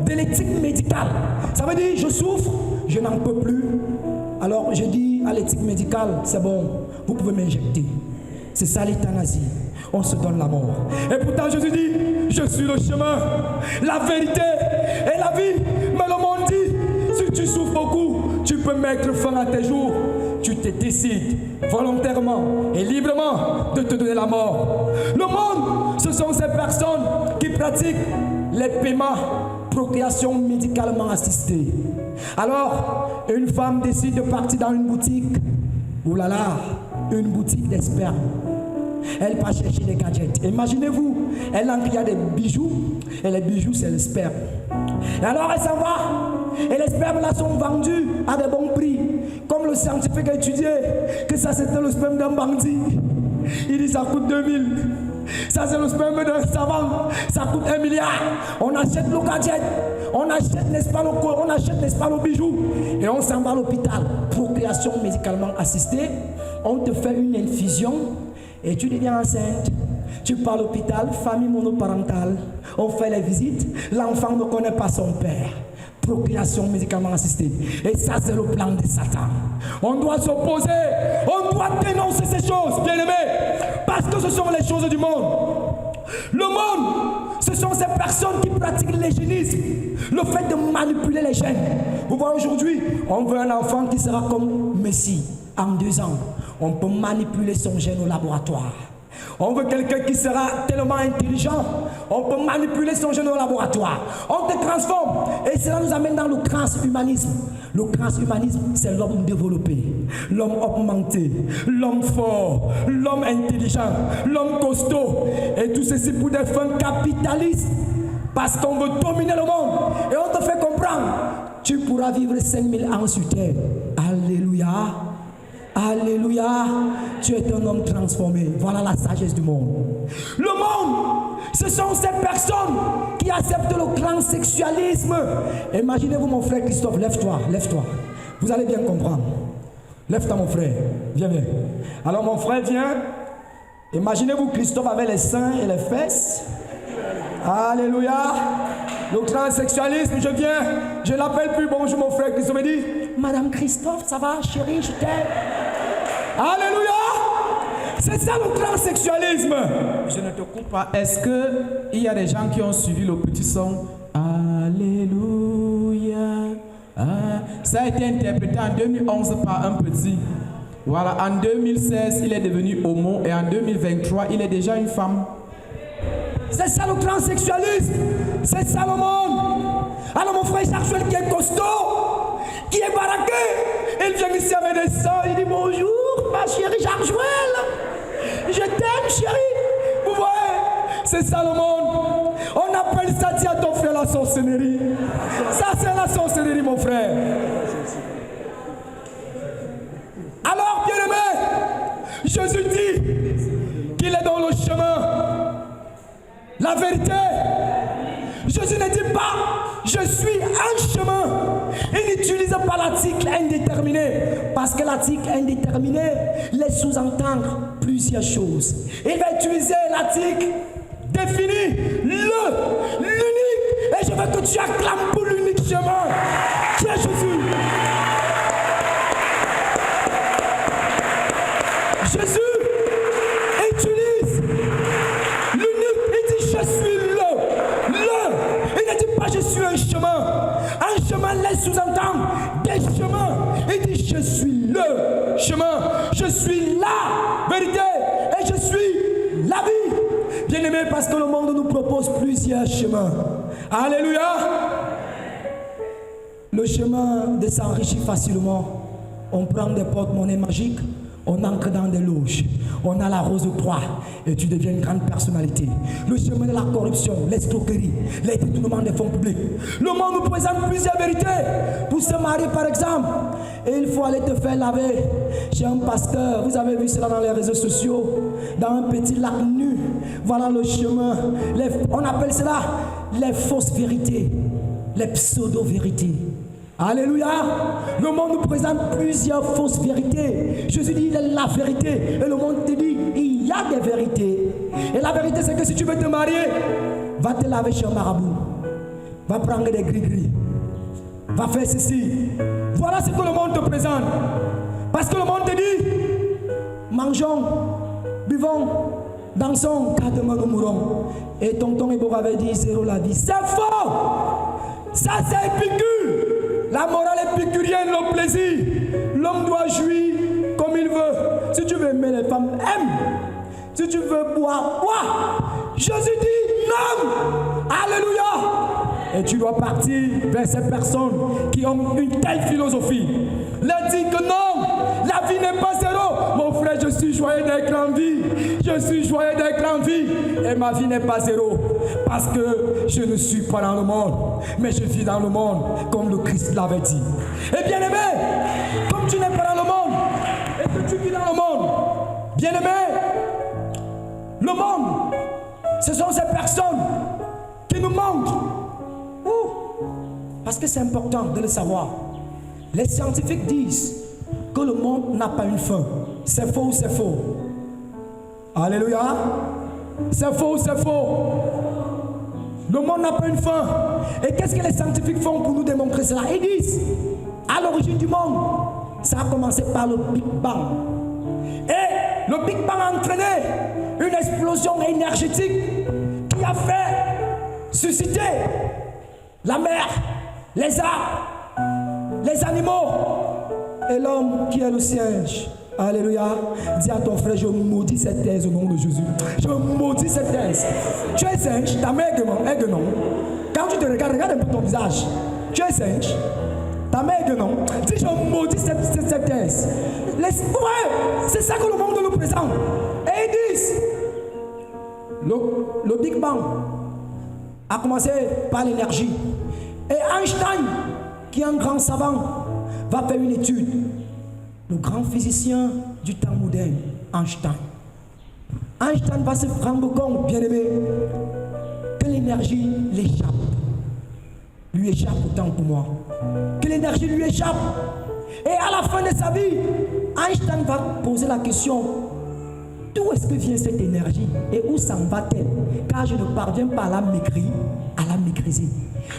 de l'éthique médicale. Ça veut dire, je souffre, je n'en peux plus. Alors je dis à l'éthique médicale, c'est bon, vous pouvez m'injecter. C'est ça l'euthanasie. On se donne la mort. Et pourtant Jésus dit, je suis le chemin, la vérité et la vie. Mais le monde dit, si tu souffres beaucoup, tu peux mettre fin à tes jours. Tu te décides volontairement et librement de te donner la mort. Le monde, ce sont ces personnes qui pratiquent les paiements, procréation médicalement assistée. Alors, une femme décide de partir dans une boutique. Ouh là là, une boutique d'esperme. Elle va chercher des gadgets. Imaginez-vous, elle en a des bijoux, et les bijoux c'est le sperme. Et alors elle s'en va, et les spermes là sont vendus à des bons prix. Comme le scientifique a étudié que ça c'était le sperme d'un bandit. Il dit ça coûte 2000. Ça c'est le sperme d'un savant, ça coûte 1 milliard. On achète le gadget, on achète n'est-ce pas le bijou, et on s'en va à l'hôpital. Procréation médicalement assistée, on te fait une infusion. Et tu deviens enceinte, tu pars à l'hôpital, famille monoparentale, on fait les visites, l'enfant ne connaît pas son père. Procréation médicalement assistée. Et ça, c'est le plan de Satan. On doit s'opposer, on doit dénoncer ces choses, bien-aimés, parce que ce sont les choses du monde. Le monde, ce sont ces personnes qui pratiquent l'eugénisme, le fait de manipuler les gènes. Vous voyez aujourd'hui, on veut un enfant qui sera comme Messie en 2 ans. On peut manipuler son gène au laboratoire. On veut quelqu'un qui sera tellement intelligent. On peut manipuler son gène au laboratoire. On te transforme. Et cela nous amène dans le transhumanisme. Le transhumanisme, c'est l'homme développé, l'homme augmenté, l'homme fort, l'homme intelligent, l'homme costaud. Et tout ceci pour des fins capitalistes. Parce qu'on veut dominer le monde. Et on te fait comprendre. Tu pourras vivre 5000 ans sur terre. Alléluia. Alléluia, tu es un homme transformé. Voilà la sagesse du monde. Le monde, ce sont ces personnes qui acceptent le grand sexualisme. Imaginez-vous mon frère Christophe, lève-toi, lève-toi. Vous allez bien comprendre. Lève-toi mon frère, viens, viens. Alors mon frère vient Imaginez-vous Christophe avec les seins et les fesses. Alléluia. Le transsexualisme, je l'appelle plus. Bonjour mon frère Christophe me dit, Madame Christophe, ça va chérie, je t'aime. Alléluia. C'est ça le transsexualisme. Je ne te coupe pas. Est-ce qu'il y a des gens qui ont suivi le petit son Alléluia. Ça a été interprété en 2011 par un petit. Voilà, en 2016, il est devenu homo et en 2023, il est déjà une femme. C'est ça le transsexualisme. C'est ça le monde. Alors mon frère Jacques qui est costaud, qui est baraqué, il vient ici avec des sangs, il dit bonjour, ma chérie Jacques Joël. Je t'aime chérie. Vous voyez, c'est ça le monde. On appelle ça, dis à ton frère, la sorcellerie. Ça c'est la sorcellerie mon frère. Alors bien aimé, Jésus dit qu'il est dans le chemin. La vérité. Jésus ne dit pas je suis un chemin. Il n'utilise pas l'article indéterminé parce que l'article indéterminé laisse sous-entendre plusieurs choses. Il va utiliser l'article défini, l'unique. Et je veux que tu acclames pour l'unique chemin qui est Jésus. Jésus utilise l'unique. Il dit je suis le. Il ne dit pas je suis un chemin. Un chemin laisse sous-entendre des chemins. Il dit je suis le chemin. Je suis la vérité. Et je suis la vie. Bien aimé, parce que le monde nous propose plusieurs chemins. Alléluia. Le chemin de s'enrichir facilement. On prend des porte-monnaies magiques. On entre dans des loges, on a la rose de Troie et tu deviens une grande personnalité. Le chemin de la corruption, l'escroquerie, les détournements des fonds publics. Le monde nous présente plusieurs vérités. Pour se marier par exemple, et il faut aller te faire laver chez un pasteur. Vous avez vu cela dans les réseaux sociaux, dans un petit lac nu. Voilà le chemin. On appelle cela les fausses vérités, les pseudo-vérités. Alléluia. Le monde nous présente plusieurs fausses vérités. Jésus dit il est la vérité. Et le monde te dit il y a des vérités. Et la vérité c'est que si tu veux te marier, va te laver chez un marabout. Va prendre des gris-gris. Va faire ceci. Voilà ce que le monde te présente. Parce que le monde te dit mangeons, buvons, dansons, car demain nous mourrons. Et tonton Ebo avait dit zéro la vie. C'est faux. Ça c'est Épicure. La morale épicurienne, le plaisir. L'homme doit jouir comme il veut. Si tu veux aimer les femmes, aime. Si tu veux boire, bois. Jésus dit non. Alléluia. Et tu dois partir vers ces personnes qui ont une telle philosophie. Leur dire que non, la vie n'est pas zéro. Mon frère, je suis joyeux d'être en vie. Je suis joyeux d'être en vie. Et ma vie n'est pas zéro. Parce que je ne suis pas dans le monde. Mais je vis dans le monde comme le Christ l'avait dit. Et bien aimé, comme tu n'es pas dans le monde et que tu vis dans le monde, bien aimé, le monde, ce sont ces personnes qui nous manquent. Parce que c'est important de le savoir. Les scientifiques disent que le monde n'a pas une fin. C'est faux ou c'est faux? Alléluia. C'est faux ou c'est faux? Le monde n'a pas une fin. Et qu'est-ce que les scientifiques font pour nous démontrer cela? Ils disent, à l'origine du monde, ça a commencé par le Big Bang. Et le Big Bang a entraîné une explosion énergétique qui a fait susciter la mer, les arbres, les animaux et l'homme qui est le singe. Alléluia. Dis à ton frère, je maudis cette thèse au nom de Jésus. Je maudis cette thèse. Tu es singe, ta mère est non. Quand tu te regardes, regarde un peu ton visage. Tu es singe, ta mère est non. Dis, je maudis cette thèse. Ouais, c'est ça que le monde nous présente. Et ils disent, le Big Bang a commencé par l'énergie. Et Einstein, qui est un grand savant, va faire une étude. Le grand physicien du temps moderne, Einstein. Einstein va se rendre compte, bien aimé, que l'énergie lui échappe autant pour moi. Que l'énergie lui échappe. Et à la fin de sa vie, Einstein va poser la question, D'où est-ce que vient cette énergie et où s'en va-t-elle? Car je ne parviens pas à la maîtriser.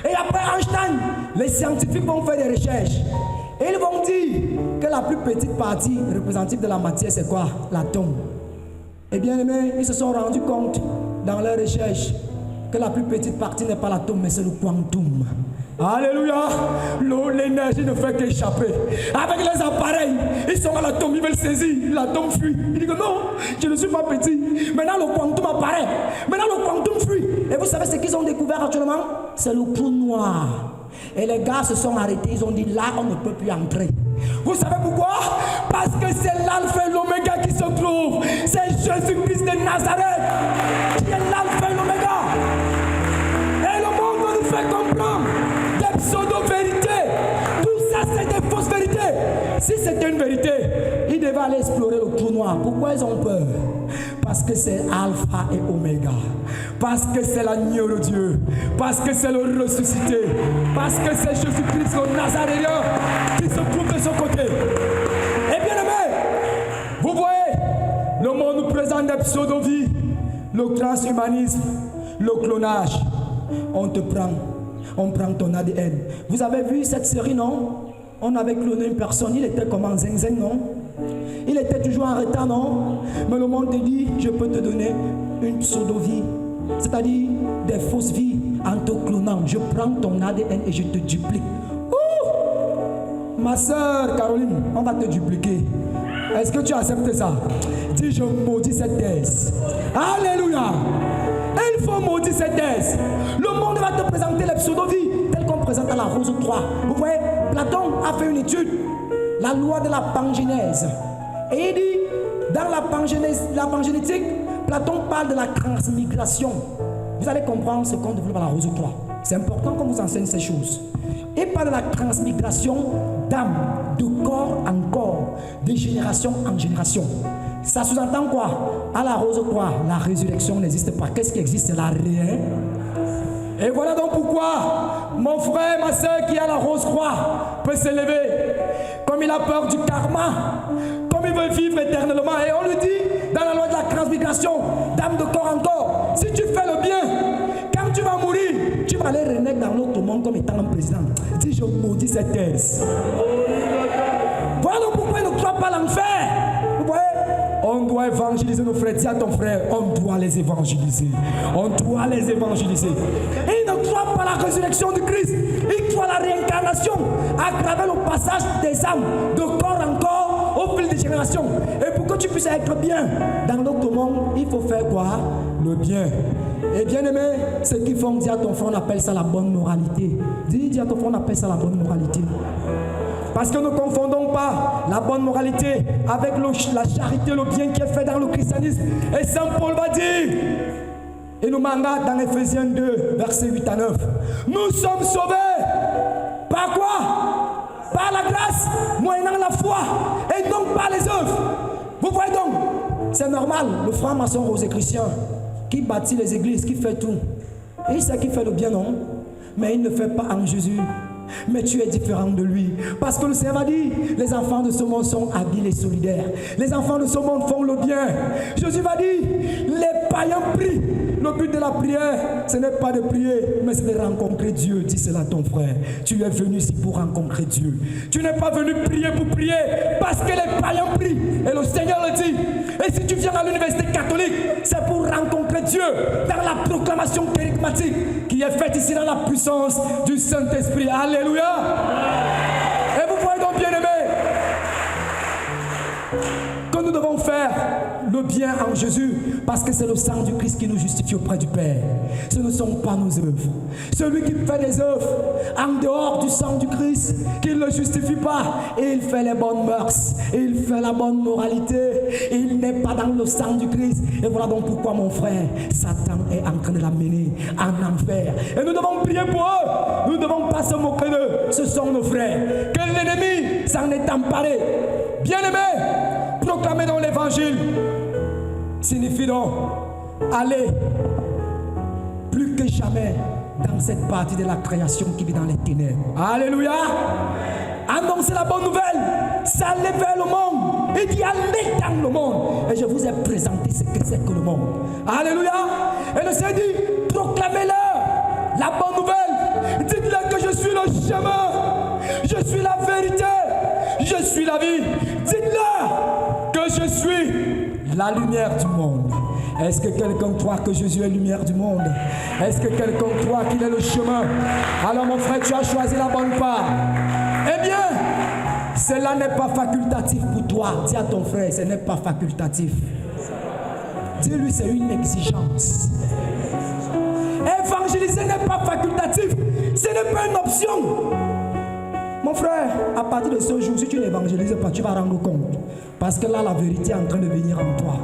Et après Einstein, les scientifiques vont faire des recherches. Et ils vont dire que la plus petite partie représentative de la matière, c'est quoi? L'atome. Et bien aimé, ils se sont rendus compte dans leurs recherches que la plus petite partie n'est pas l'atome, mais c'est le quantum. Alléluia. L'énergie ne fait qu'échapper. Avec les appareils, ils sont à l'atome, ils veulent saisir. L'atome fuit. Il dit que non, je ne suis pas petit. Maintenant le quantum apparaît. Maintenant le quantum fuit. Et vous savez ce qu'ils ont découvert actuellement? C'est le trou noir. Et les gars se sont arrêtés. Ils ont dit là, on ne peut plus entrer. Vous savez pourquoi? Parce que c'est l'alpha et l'oméga qui se trouve. C'est Jésus-Christ de Nazareth qui est l'alpha et l'oméga. Et le monde va nous faire comprendre des pseudo-vérités. Tout ça, c'est des fausses vérités. Si c'était une vérité, ils devaient aller explorer le trou noir. Pourquoi ils ont peur? Parce que c'est alpha et oméga. Parce que c'est l'agneau de Dieu. Parce que c'est le ressuscité. Parce que c'est Jésus-Christ le Nazaréen qui se trouve de son côté. Et bien aimé, vous voyez, le monde nous présente des pseudo-vies, le transhumanisme, le clonage. On te prend, on prend ton ADN. Vous avez vu cette série, non? On avait cloné une personne, il était comme un zinzin, non? Il était toujours en retard, non? Mais le monde te dit, je peux te donner une pseudo-vie, c'est-à-dire des fausses vies en te clonant. Je prends ton ADN et je te duplique. Ouh! Ma soeur Caroline, on va te dupliquer. Est-ce que tu acceptes ça? Dis, je maudis cette thèse. Alléluia! Et il faut maudire cette thèse. Le monde va te présenter les pseudo-vies telles qu'on présente à la Rose 3. Vous voyez, Platon a fait une étude, la loi de la pangénèse. Et il dit, dans la pangénétique, Platon parle de la transmigration. Vous allez comprendre ce qu'on développe à la Rose 3. C'est important qu'on vous enseigne ces choses. Il parle de la transmigration d'âme, de corps en corps, de génération en génération. Ça sous-entend quoi? À la Rose 3, la résurrection n'existe pas. Qu'est-ce qui existe? C'est la réelle. Et voilà donc pourquoi mon frère, ma soeur qui est à la Rose 3 peut s'élever. Comme il a peur du karma, comme il veut vivre éternellement. Et on lui dit, dans la loi de la transmigration, d'âme de corps en corps, si tu fais le bien, quand tu vas mourir, tu vas aller renaître dans l'autre monde comme étant un président. Dis, je maudis cette thèse. Voilà donc pourquoi il ne croit pas l'enfer. Vous voyez? On doit évangéliser nos frères. Dis à ton frère, on doit les évangéliser. On doit les évangéliser. Et il ne croit pas à la résurrection du Christ. Il croit à la réincarnation à travers le passage des âmes de corps en corps au fil des générations. Et pour que tu puisses être bien dans notre monde, il faut faire quoi? Le bien. Et bien aimé, ce qu'ils font, dis à ton frère, on appelle ça la bonne moralité. Dis à ton frère, on appelle ça la bonne moralité. Parce que ne confondons pas la bonne moralité avec la charité, le bien qui est fait dans le christianisme. Et Saint Paul va dire, et nous manda dans Ephésiens 2, versets 8 à 9, nous sommes sauvés. Par quoi? Par la grâce, moyennant la foi, et donc par les œuvres. Vous voyez donc, c'est normal, le franc-maçon rosé Christian, qui bâtit les églises, qui fait tout. Et il sait qu'il fait le bien, non? Mais il ne fait pas en Jésus. Mais tu es différent de lui. Parce que le Seigneur a dit, les enfants de ce monde sont habiles et solidaires. Les enfants de ce monde font le bien. Jésus va dire, les païens prient. Le but de la prière, ce n'est pas de prier, mais c'est de rencontrer Dieu. Dis cela à ton frère. Tu es venu ici pour rencontrer Dieu. Tu n'es pas venu prier pour prier, parce que les païens prient. Et le Seigneur le dit. Et si tu viens à l'université catholique, c'est pour rencontrer Dieu dans la proclamation charismatique qui est faite ici dans la puissance du Saint-Esprit. Alléluia. Et vous voyez donc, bien aimé, que nous devons faire le bien en Jésus, parce que c'est le sang du Christ qui nous justifie auprès du Père. Ce ne sont pas nos œuvres. Celui qui fait des œuvres en dehors du sang du Christ, qui ne le justifie pas, et il fait les bonnes mœurs, et il fait la bonne moralité, et il n'est pas dans le sang du Christ. Et voilà donc pourquoi, mon frère, Satan est en train de l'amener en enfer. Et nous devons prier pour eux. Nous ne devons pas se moquer d'eux. Ce sont nos frères. Que l'ennemi s'en est emparé. Bien-aimés, proclamer dans l'évangile signifie donc aller plus que jamais dans cette partie de la création qui vit dans les ténèbres. Alléluia. Annoncer la bonne nouvelle, ça aller vers le monde Il dit allez dans le monde. Et je vous ai présenté ce que c'est que le monde. Alléluia. Et le Seigneur dit proclamez-leur la bonne nouvelle. Dites-leur que je suis le chemin. Je suis la vérité. Je suis la vie. Dites-leur que je suis la lumière du monde. Est-ce que quelqu'un croit que Jésus est lumière du monde? Est-ce que quelqu'un croit qu'il est le chemin? Alors mon frère, tu as choisi la bonne part. Eh bien, cela n'est pas facultatif pour toi. Dis à ton frère, ce n'est pas facultatif. Dis-lui, c'est une exigence. Évangéliser n'est pas facultatif. Ce n'est pas une option. Mon frère, à partir de ce jour, si tu n'évangélises pas, tu vas rendre compte. Parce que là, la vérité est en train de venir en toi.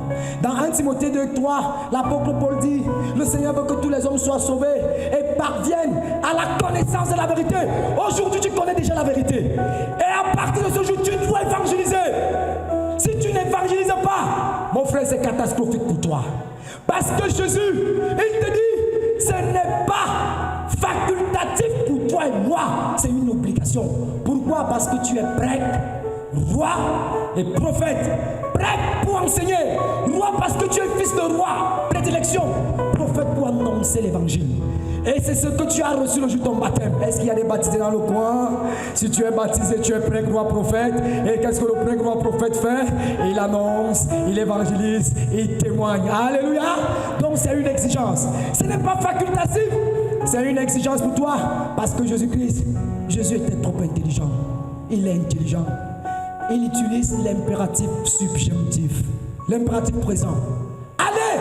Dans 1 Timothée 2:3, l'apôtre Paul dit, le Seigneur veut que tous les hommes soient sauvés et parviennent à la connaissance de la vérité. Aujourd'hui, tu connais déjà la vérité. Et à partir de ce jour, tu dois évangéliser. Si tu n'évangélises pas, mon frère, c'est catastrophique pour toi. Parce que Jésus, il te dit, ce n'est pas facultatif pour toi et moi, c'est une obligation. Pourquoi? Parce que tu es prêtre, roi et prophète. Prêtre pour enseigner, roi parce que tu es fils de roi, prédilection, prophète pour annoncer l'évangile. Et c'est ce que tu as reçu le jour de ton baptême. Est-ce qu'il y a des baptisés dans le coin? Si tu es baptisé, tu es prêtre, roi, prophète. Et qu'est-ce que le prêtre, roi, prophète fait? Il annonce, il évangélise, il témoigne. Alléluia. Donc c'est une exigence. Ce n'est pas facultatif. C'est une exigence pour toi. Parce que Jésus-Christ, Jésus était trop intelligent. Il est intelligent. Il utilise l'impératif subjonctif. L'impératif présent. Allez!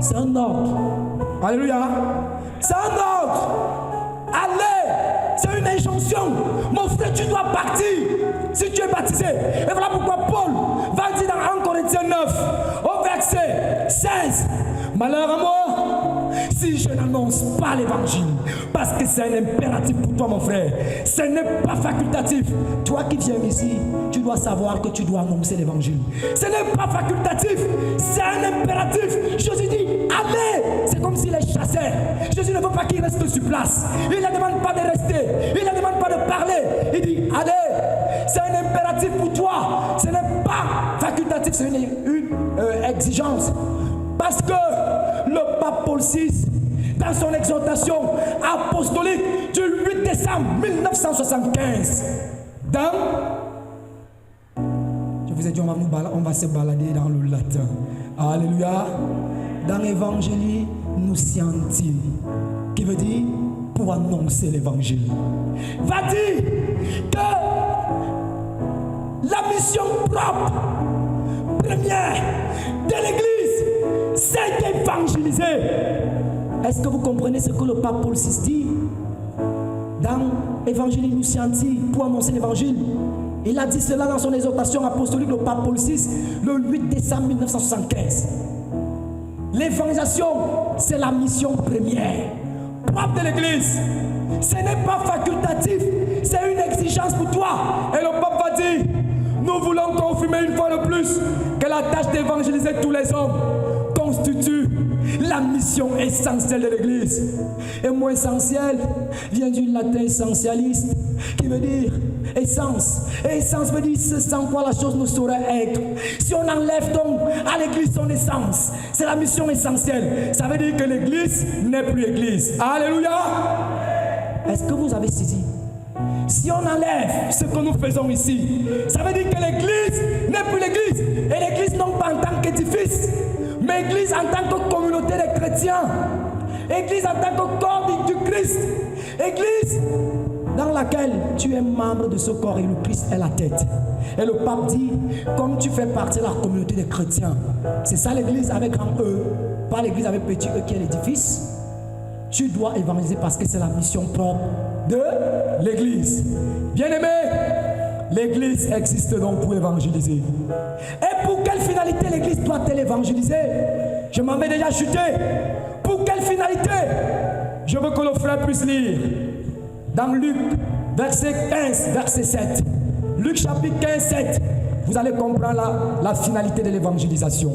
C'est un ordre. Alléluia. C'est un ordre. Allez! C'est une injonction. Mon frère, tu dois partir si tu es baptisé. Et voilà pourquoi Paul va dire dans 1 Corinthiens 9, au verset 16, malheur à moi si je n'annonce pas l'évangile. Parce que c'est un impératif pour toi, mon frère. Ce n'est pas facultatif. Toi qui viens ici, tu dois savoir que tu dois annoncer l'évangile. Ce n'est pas facultatif. C'est un impératif. Jésus dit, allez. C'est comme s'il les chassait. Jésus ne veut pas qu'il reste sur place. Il ne demande pas de rester. Il ne demande pas de parler. Il dit, allez. C'est un impératif pour toi. Ce n'est pas facultatif. C'est une exigence. Parce que le pape Paul VI, dans son exhortation apostolique du 8 décembre 1975, je vous ai dit, on va se balader dans le latin. Alléluia. Dans l'Évangile Nuntiandi, qui veut dire pour annoncer l'Évangile, va dire que la mission propre, première de l'Église, c'est d'évangéliser. Est-ce que vous comprenez ce que le pape Paul VI dit dans l'Évangile Nuntiandi pour annoncer l'Évangile? Il a dit cela dans son exhortation apostolique, le pape Paul VI, le 8 décembre 1975. L'évangélisation, c'est la mission première, propre de l'Église. Ce n'est pas facultatif, c'est une exigence pour toi. Et le pape va dire, nous voulons confirmer une fois de plus que la tâche d'évangéliser tous les hommes constitue la mission essentielle de l'Église. Et mot essentiel vient du latin essentialiste, qui veut dire essence. Et essence veut dire ce sans quoi la chose ne saurait être. Si on enlève donc à l'Église son essence, c'est la mission essentielle. Ça veut dire que l'Église n'est plus Église. Alléluia. Est-ce que vous avez saisi? Si on enlève ce que nous faisons ici, ça veut dire que l'Église n'est plus l'Église. Et l'Église non pas en tant qu'édifice, mais Église en tant que communauté de chrétiens. Église en tant que corps du Christ. Église dans laquelle tu es membre de ce corps et le Christ est la tête. Et le pape dit, comme tu fais partie de la communauté des chrétiens, c'est ça l'Église avec grand E, pas l'Église avec petit E qui est l'édifice. Tu dois évangéliser parce que c'est la mission propre de l'Église. Bien-aimé, l'Église existe donc pour évangéliser. Et pour quelle finalité l'Église doit-elle évangéliser? Je m'en vais déjà chuter. Pour quelle finalité? Je veux que le frère puisse lire dans Luc, verset 15, verset 7. Luc chapitre 15, 7. Vous allez comprendre la finalité de l'évangélisation.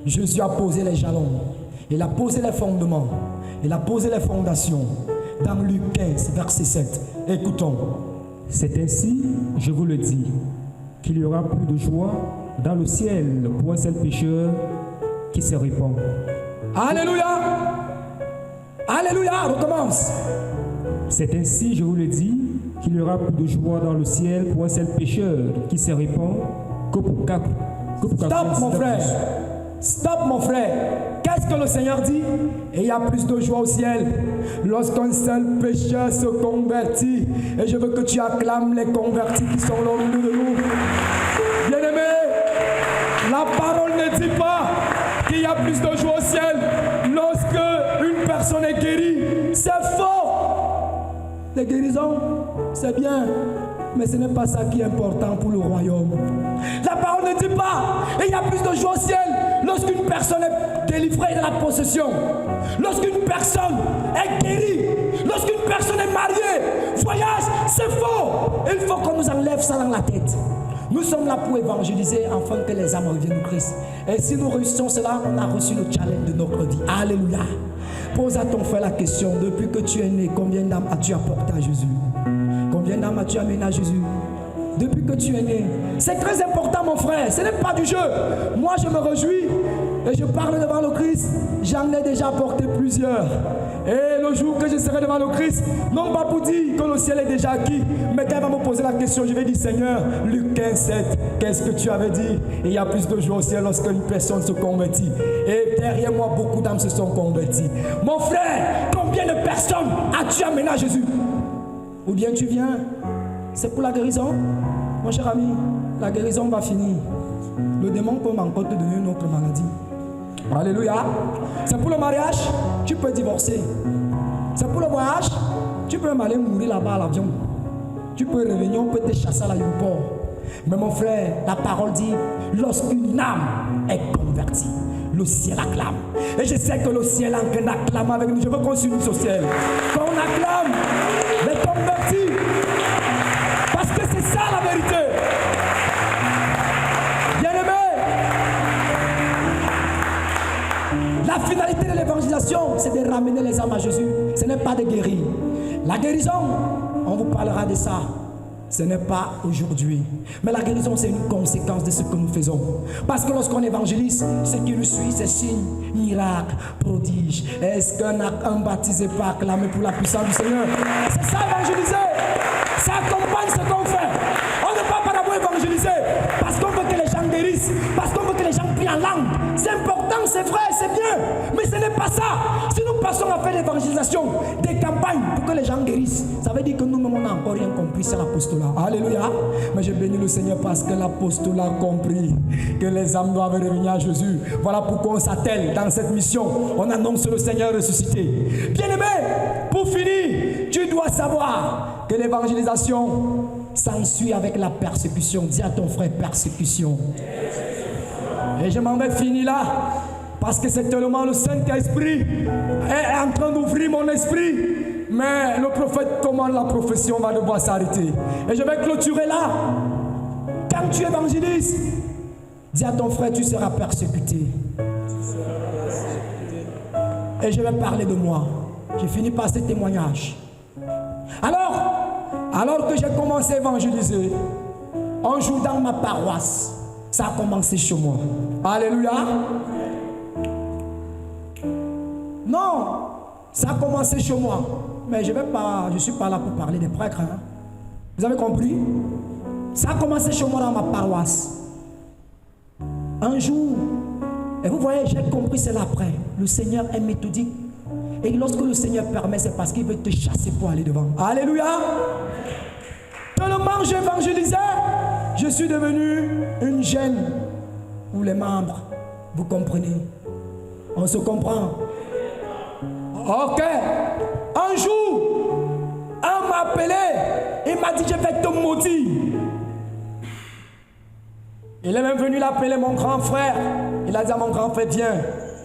Jésus a posé les jalons. Il a posé les fondements. Il a posé les fondations. Dans Luc 15, verset 7. Écoutons. C'est ainsi, je vous le dis, qu'il y aura plus de joie dans le ciel pour un seul pécheur qui se répand. Alléluia. Alléluia. On recommence. C'est ainsi, je vous le dis, qu'il y aura plus de joie dans le ciel pour un seul pécheur qui se répand que pour quatre. Stop mon frère. Stop mon frère. Qu'est-ce que le Seigneur dit? Et il y a plus de joie au ciel lorsqu'un seul pécheur se convertit. Et je veux que tu acclames les convertis qui sont au milieu de nous. Bien-aimé, la parole ne dit pas qu'il y a plus de joie au ciel lorsque une personne est guérie. C'est faux. Les guérisons, c'est bien, mais ce n'est pas ça qui est important pour le royaume. La parole ne dit pas, et il y a plus de joie au ciel lorsqu'une personne est délivrée de la possession, lorsqu'une personne est guérie, lorsqu'une personne est mariée, voyage, c'est faux. Il faut qu'on nous enlève ça dans la tête. Nous sommes là pour évangéliser afin que les âmes reviennent au Christ. Et si nous réussissons cela, on a reçu le challenge de notre vie. Alléluia. Pose à ton frère la question, depuis que tu es né, combien d'âmes as-tu apporté à Jésus? Combien d'âmes as-tu amené à Jésus? Depuis que tu es né. C'est très important mon frère, ce n'est pas du jeu. Moi je me réjouis et je parle devant le Christ. J'en ai déjà apporté plusieurs. Et le jour que je serai devant le Christ, non pas pour dire que le ciel est déjà acquis, mais quand il va me poser la question, je vais dire Seigneur, Luc 15, 7, qu'est-ce que tu avais dit? Et il y a plus de joie au ciel lorsqu'une personne se convertit. Et derrière moi, beaucoup d'âmes se sont converties. Mon frère, combien de personnes as-tu amené à Jésus? Ou bien tu viens, c'est pour la guérison? Mon cher ami, la guérison va finir. Le démon peut encore te donner une autre maladie. Alléluia. C'est pour le mariage, tu peux divorcer. C'est pour le voyage, tu peux même aller mourir là-bas à l'avion. Tu peux revenir, on peut te chasser à l'aéroport. Mais mon frère, la parole dit, lorsqu'une âme est convertie, le ciel acclame. Et je sais que le ciel est en train d'acclamer avec nous. Je veux qu'on s'unisse au ciel. Qu'on acclame les convertis. Parce que c'est ça la vérité. La finalité de l'évangélisation, c'est de ramener les âmes à Jésus. Ce n'est pas de guérir. La guérison, on vous parlera de ça. Ce n'est pas aujourd'hui. Mais la guérison, c'est une conséquence de ce que nous faisons. Parce que lorsqu'on évangélise, ce qui nous suit, c'est signes, miracles, prodiges. Est-ce qu'un baptisé peut acclamer pour la puissance du Seigneur? C'est ça, évangéliser. Ça accompagne ce qu'on fait. On ne va pas d'abord évangéliser parce qu'on veut que les gens guérissent, parce qu'on veut que les gens prient en langue. C'est important, c'est vrai, c'est bien, mais ce n'est pas ça. Si nous passons à faire l'évangélisation, des campagnes pour que les gens guérissent, ça veut dire que nous-mêmes, on n'a encore rien compris, c'est l'apostolat. Alléluia. Mais je bénis le Seigneur parce que l'apostolat a compris que les âmes doivent revenir à Jésus. Voilà pourquoi on s'attelle dans cette mission. On annonce le Seigneur ressuscité. Bien-aimé, pour finir, tu dois savoir que l'évangélisation s'ensuit avec la persécution. Dis à ton frère, persécution. Et je m'en vais finir là, parce que c'est tellement le Saint-Esprit est en train d'ouvrir mon esprit. Mais le prophète commande la prophétie, on va devoir s'arrêter. Et je vais clôturer là. Quand tu évangélises, dis à ton frère, tu seras persécuté. Et je vais parler de moi. J'ai fini par ce témoignage. Alors que j'ai commencé à évangéliser, un jour dans ma paroisse, ça a commencé chez moi. Alléluia. Non, ça a commencé chez moi. Mais je ne suis pas là pour parler des prêtres. Hein. Vous avez compris? Ça a commencé chez moi dans ma paroisse. Un jour, et vous voyez, j'ai compris, c'est l'après. Le Seigneur est méthodique. Et lorsque le Seigneur permet, c'est parce qu'il veut te chasser pour aller devant. Alléluia. Tellement j'évangélisais, je suis devenu une gêne pour les membres. Vous comprenez? On se comprend? Ok. Un jour, un m'a appelé. Il m'a dit, je vais te maudire. Il est même venu l'appeler mon grand frère. Il a dit à mon grand frère, viens,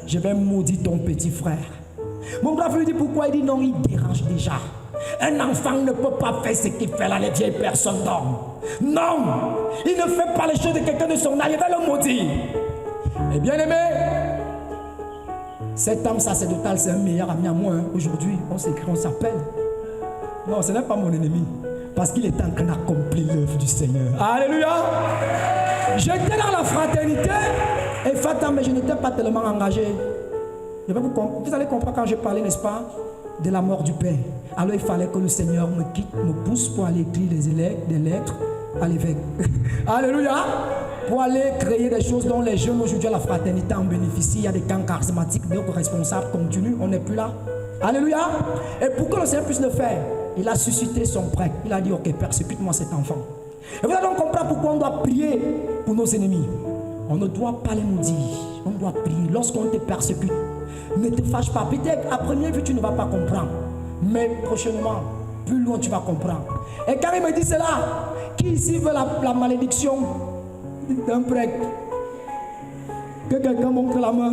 je vais maudire ton petit frère. Mon grand frère lui dit pourquoi? Il dit non, il dérange déjà. Un enfant ne peut pas faire ce qu'il fait là, les vieilles personnes d'hommes. Non, il ne fait pas les choses de quelqu'un de son âge, il va le maudire. Et bien aimé, cet homme sacerdotal, c'est un meilleur ami à moi. Hein. Aujourd'hui, on s'écrit, on s'appelle. Non, ce n'est pas mon ennemi. Parce qu'il est en train d'accomplir l'œuvre du Seigneur. Alléluia. J'étais dans la fraternité et Fatima, mais je n'étais pas tellement engagé. Vous allez comprendre quand je parlais, n'est-ce pas, de la mort du Père. Alors il fallait que le Seigneur me quitte, me pousse pour aller écrire des lettres à l'évêque. Alléluia. Pour aller créer des choses dont les jeunes aujourd'hui à la fraternité en bénéficient. Il y a des camps charismatiques, des responsables continuent, on n'est plus là. Alléluia. Et pour que le Seigneur puisse le faire, il a suscité son prêtre. Il a dit, ok, persécute-moi cet enfant. Et vous allez donc comprendre pourquoi on doit prier pour nos ennemis. On ne doit pas les maudire. On doit prier. Lorsqu'on te persécute, ne te fâche pas. Peut-être à première vue, tu ne vas pas comprendre. Mais prochainement, plus loin, tu vas comprendre. Et quand il me dit cela, qui ici veut la malédiction d'un prêtre? Que quelqu'un montre la main.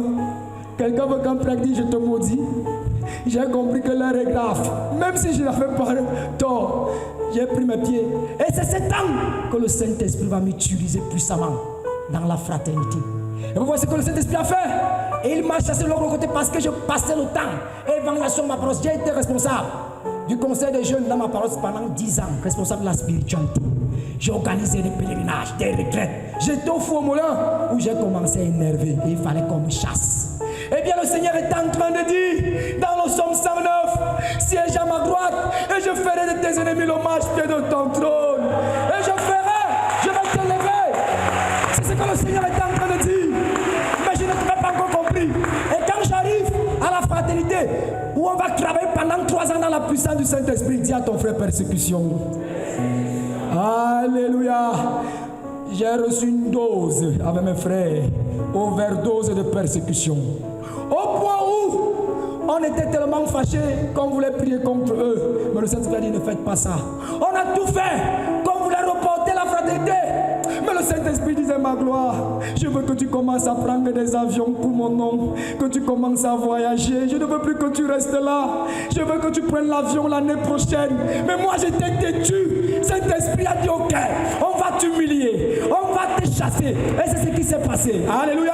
Quelqu'un veut qu'un prêtre dise, je te maudis. J'ai compris que l'heure est grave. Même si je n'avais pas tort, j'ai pris mes pieds. Et c'est cet temps que le Saint-Esprit va m'utiliser puissamment dans la fraternité. Et vous voyez ce que le Saint-Esprit a fait. Et il m'a chassé de l'autre côté parce que je passais le temps. Évangélisation, ma parole, j'ai été responsable du conseil des jeunes dans ma parole pendant 10 ans, responsable de la spiritualité. J'ai organisé des pèlerinages, des retraites. J'étais au four moulin où j'ai commencé à énerver et il fallait qu'on me chasse. Eh bien, le Seigneur est en train de dire dans le psaume 109, siège à ma droite et je ferai de tes ennemis le marche-pied de ton trône. Et je vais te lever. C'est ce que le Seigneur est en train de dire. Mais je ne t'avais pas encore compris. Et quand j'arrive à la fraternité, où on va travailler pendant 3 ans dans la puissance du Saint-Esprit, dis à ton frère persécution. Alléluia. J'ai reçu une dose avec mes frères, overdose de persécution. Au point où on était tellement fâchés qu'on voulait prier contre eux. Mais le Saint-Esprit a dit, ne faites pas ça. On a tout fait, qu'on voulait reporter la fraternité. Mais le Saint-Esprit disait, ma gloire, je veux que tu commences à prendre des avions pour mon nom, que tu commences à voyager. Je ne veux plus que tu restes là. Je veux que tu prennes l'avion l'année prochaine. Mais moi, j'étais têtu. Saint-Esprit a dit, ok, on va t'humilier, on va te chasser. Et c'est ce qui s'est passé. Alléluia.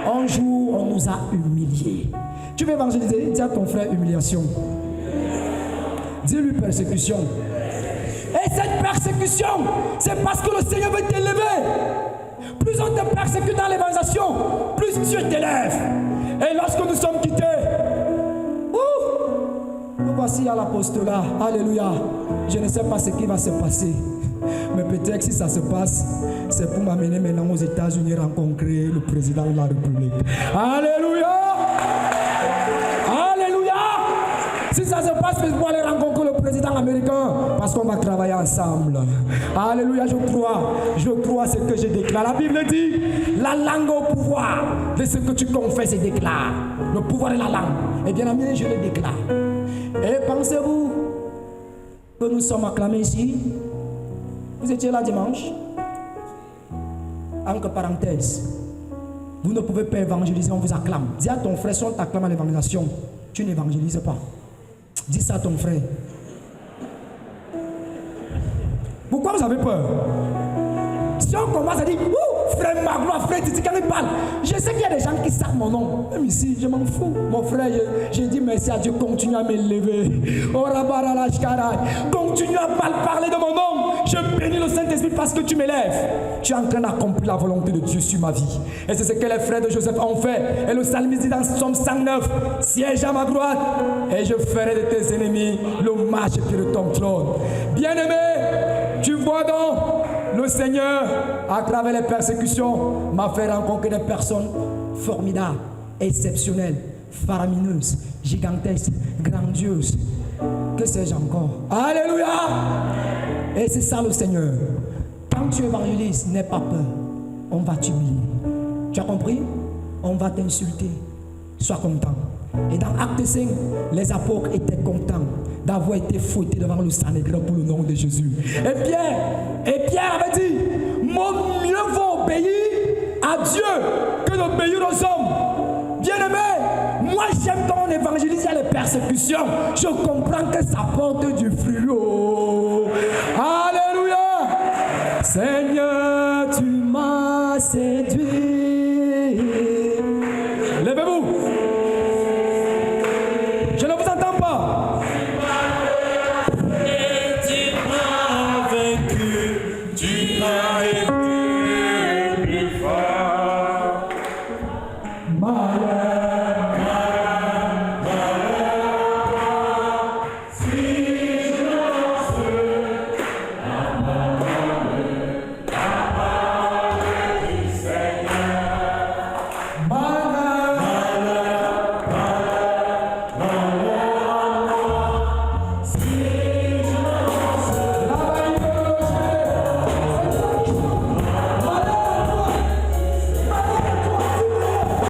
Un jour, on nous a humiliés. Tu veux évangéliser? Dis à ton frère humiliation. Dis-lui persécution. Et cette persécution, c'est parce que le Seigneur veut t'élever. Plus on te persécute dans l'évangélisation, plus Dieu t'élève. Et lorsque nous sommes quittés, nous voici à l'apostolat. Alléluia. Je ne sais pas ce qui va se passer. Mais peut-être si ça se passe, c'est pour m'amener maintenant aux États-Unis rencontrer le président de la République. Alléluia. Alléluia. Si ça se passe, c'est pour aller rencontrer le président américain, parce qu'on va travailler ensemble. Alléluia, je crois ce que je déclare. La Bible dit, la langue au pouvoir de ce que tu confesses et déclares. Le pouvoir de la langue. Et bien ami, je le déclare. Et pensez-vous que nous sommes acclamés ici? Vous étiez là dimanche? Entre parenthèses, vous ne pouvez pas évangéliser, on vous acclame. Dis à ton frère, si on t'acclame à l'évangélisation, tu n'évangélises pas. Dis ça à ton frère. Pourquoi vous avez peur? Si on commence à dire, frère Magloire, frère Titi, quand il parle, je sais qu'il y a des gens qui savent mon nom. Même ici, je m'en fous. Mon frère, je dis merci à Dieu, continue à m'élever. Continue à parler de mon nom. Je bénis le Saint-Esprit parce que tu m'élèves. Tu es en train d'accomplir la volonté de Dieu sur ma vie. Et c'est ce que les frères de Joseph ont fait. Et le psalmiste dit dans Psaume 109, siège à ma droite et je ferai de tes ennemis le marche-pied de ton trône. Bien-aimé, tu vois donc, le Seigneur, à travers les persécutions, m'a fait rencontrer des personnes formidables, exceptionnelles, faramineuses, gigantesques, grandioses. Que sais-je encore? Alléluia! Et c'est ça le Seigneur. Quand tu évangélises, n'aie pas peur. On va t'humilier. Tu as compris? On va t'insulter. Sois content. Et dans Acte 5, les apôtres étaient contents d'avoir été fouettés devant le Sanhédrin pour le nom de Jésus. Et Pierre avait dit, mieux vaut obéir à Dieu que d'obéir aux hommes. Bien-aimé, moi j'aime quand on évangélise, il y a les persécutions. Je comprends que ça porte du fruit. Oh. Alléluia. Seigneur, tu m'as séduit.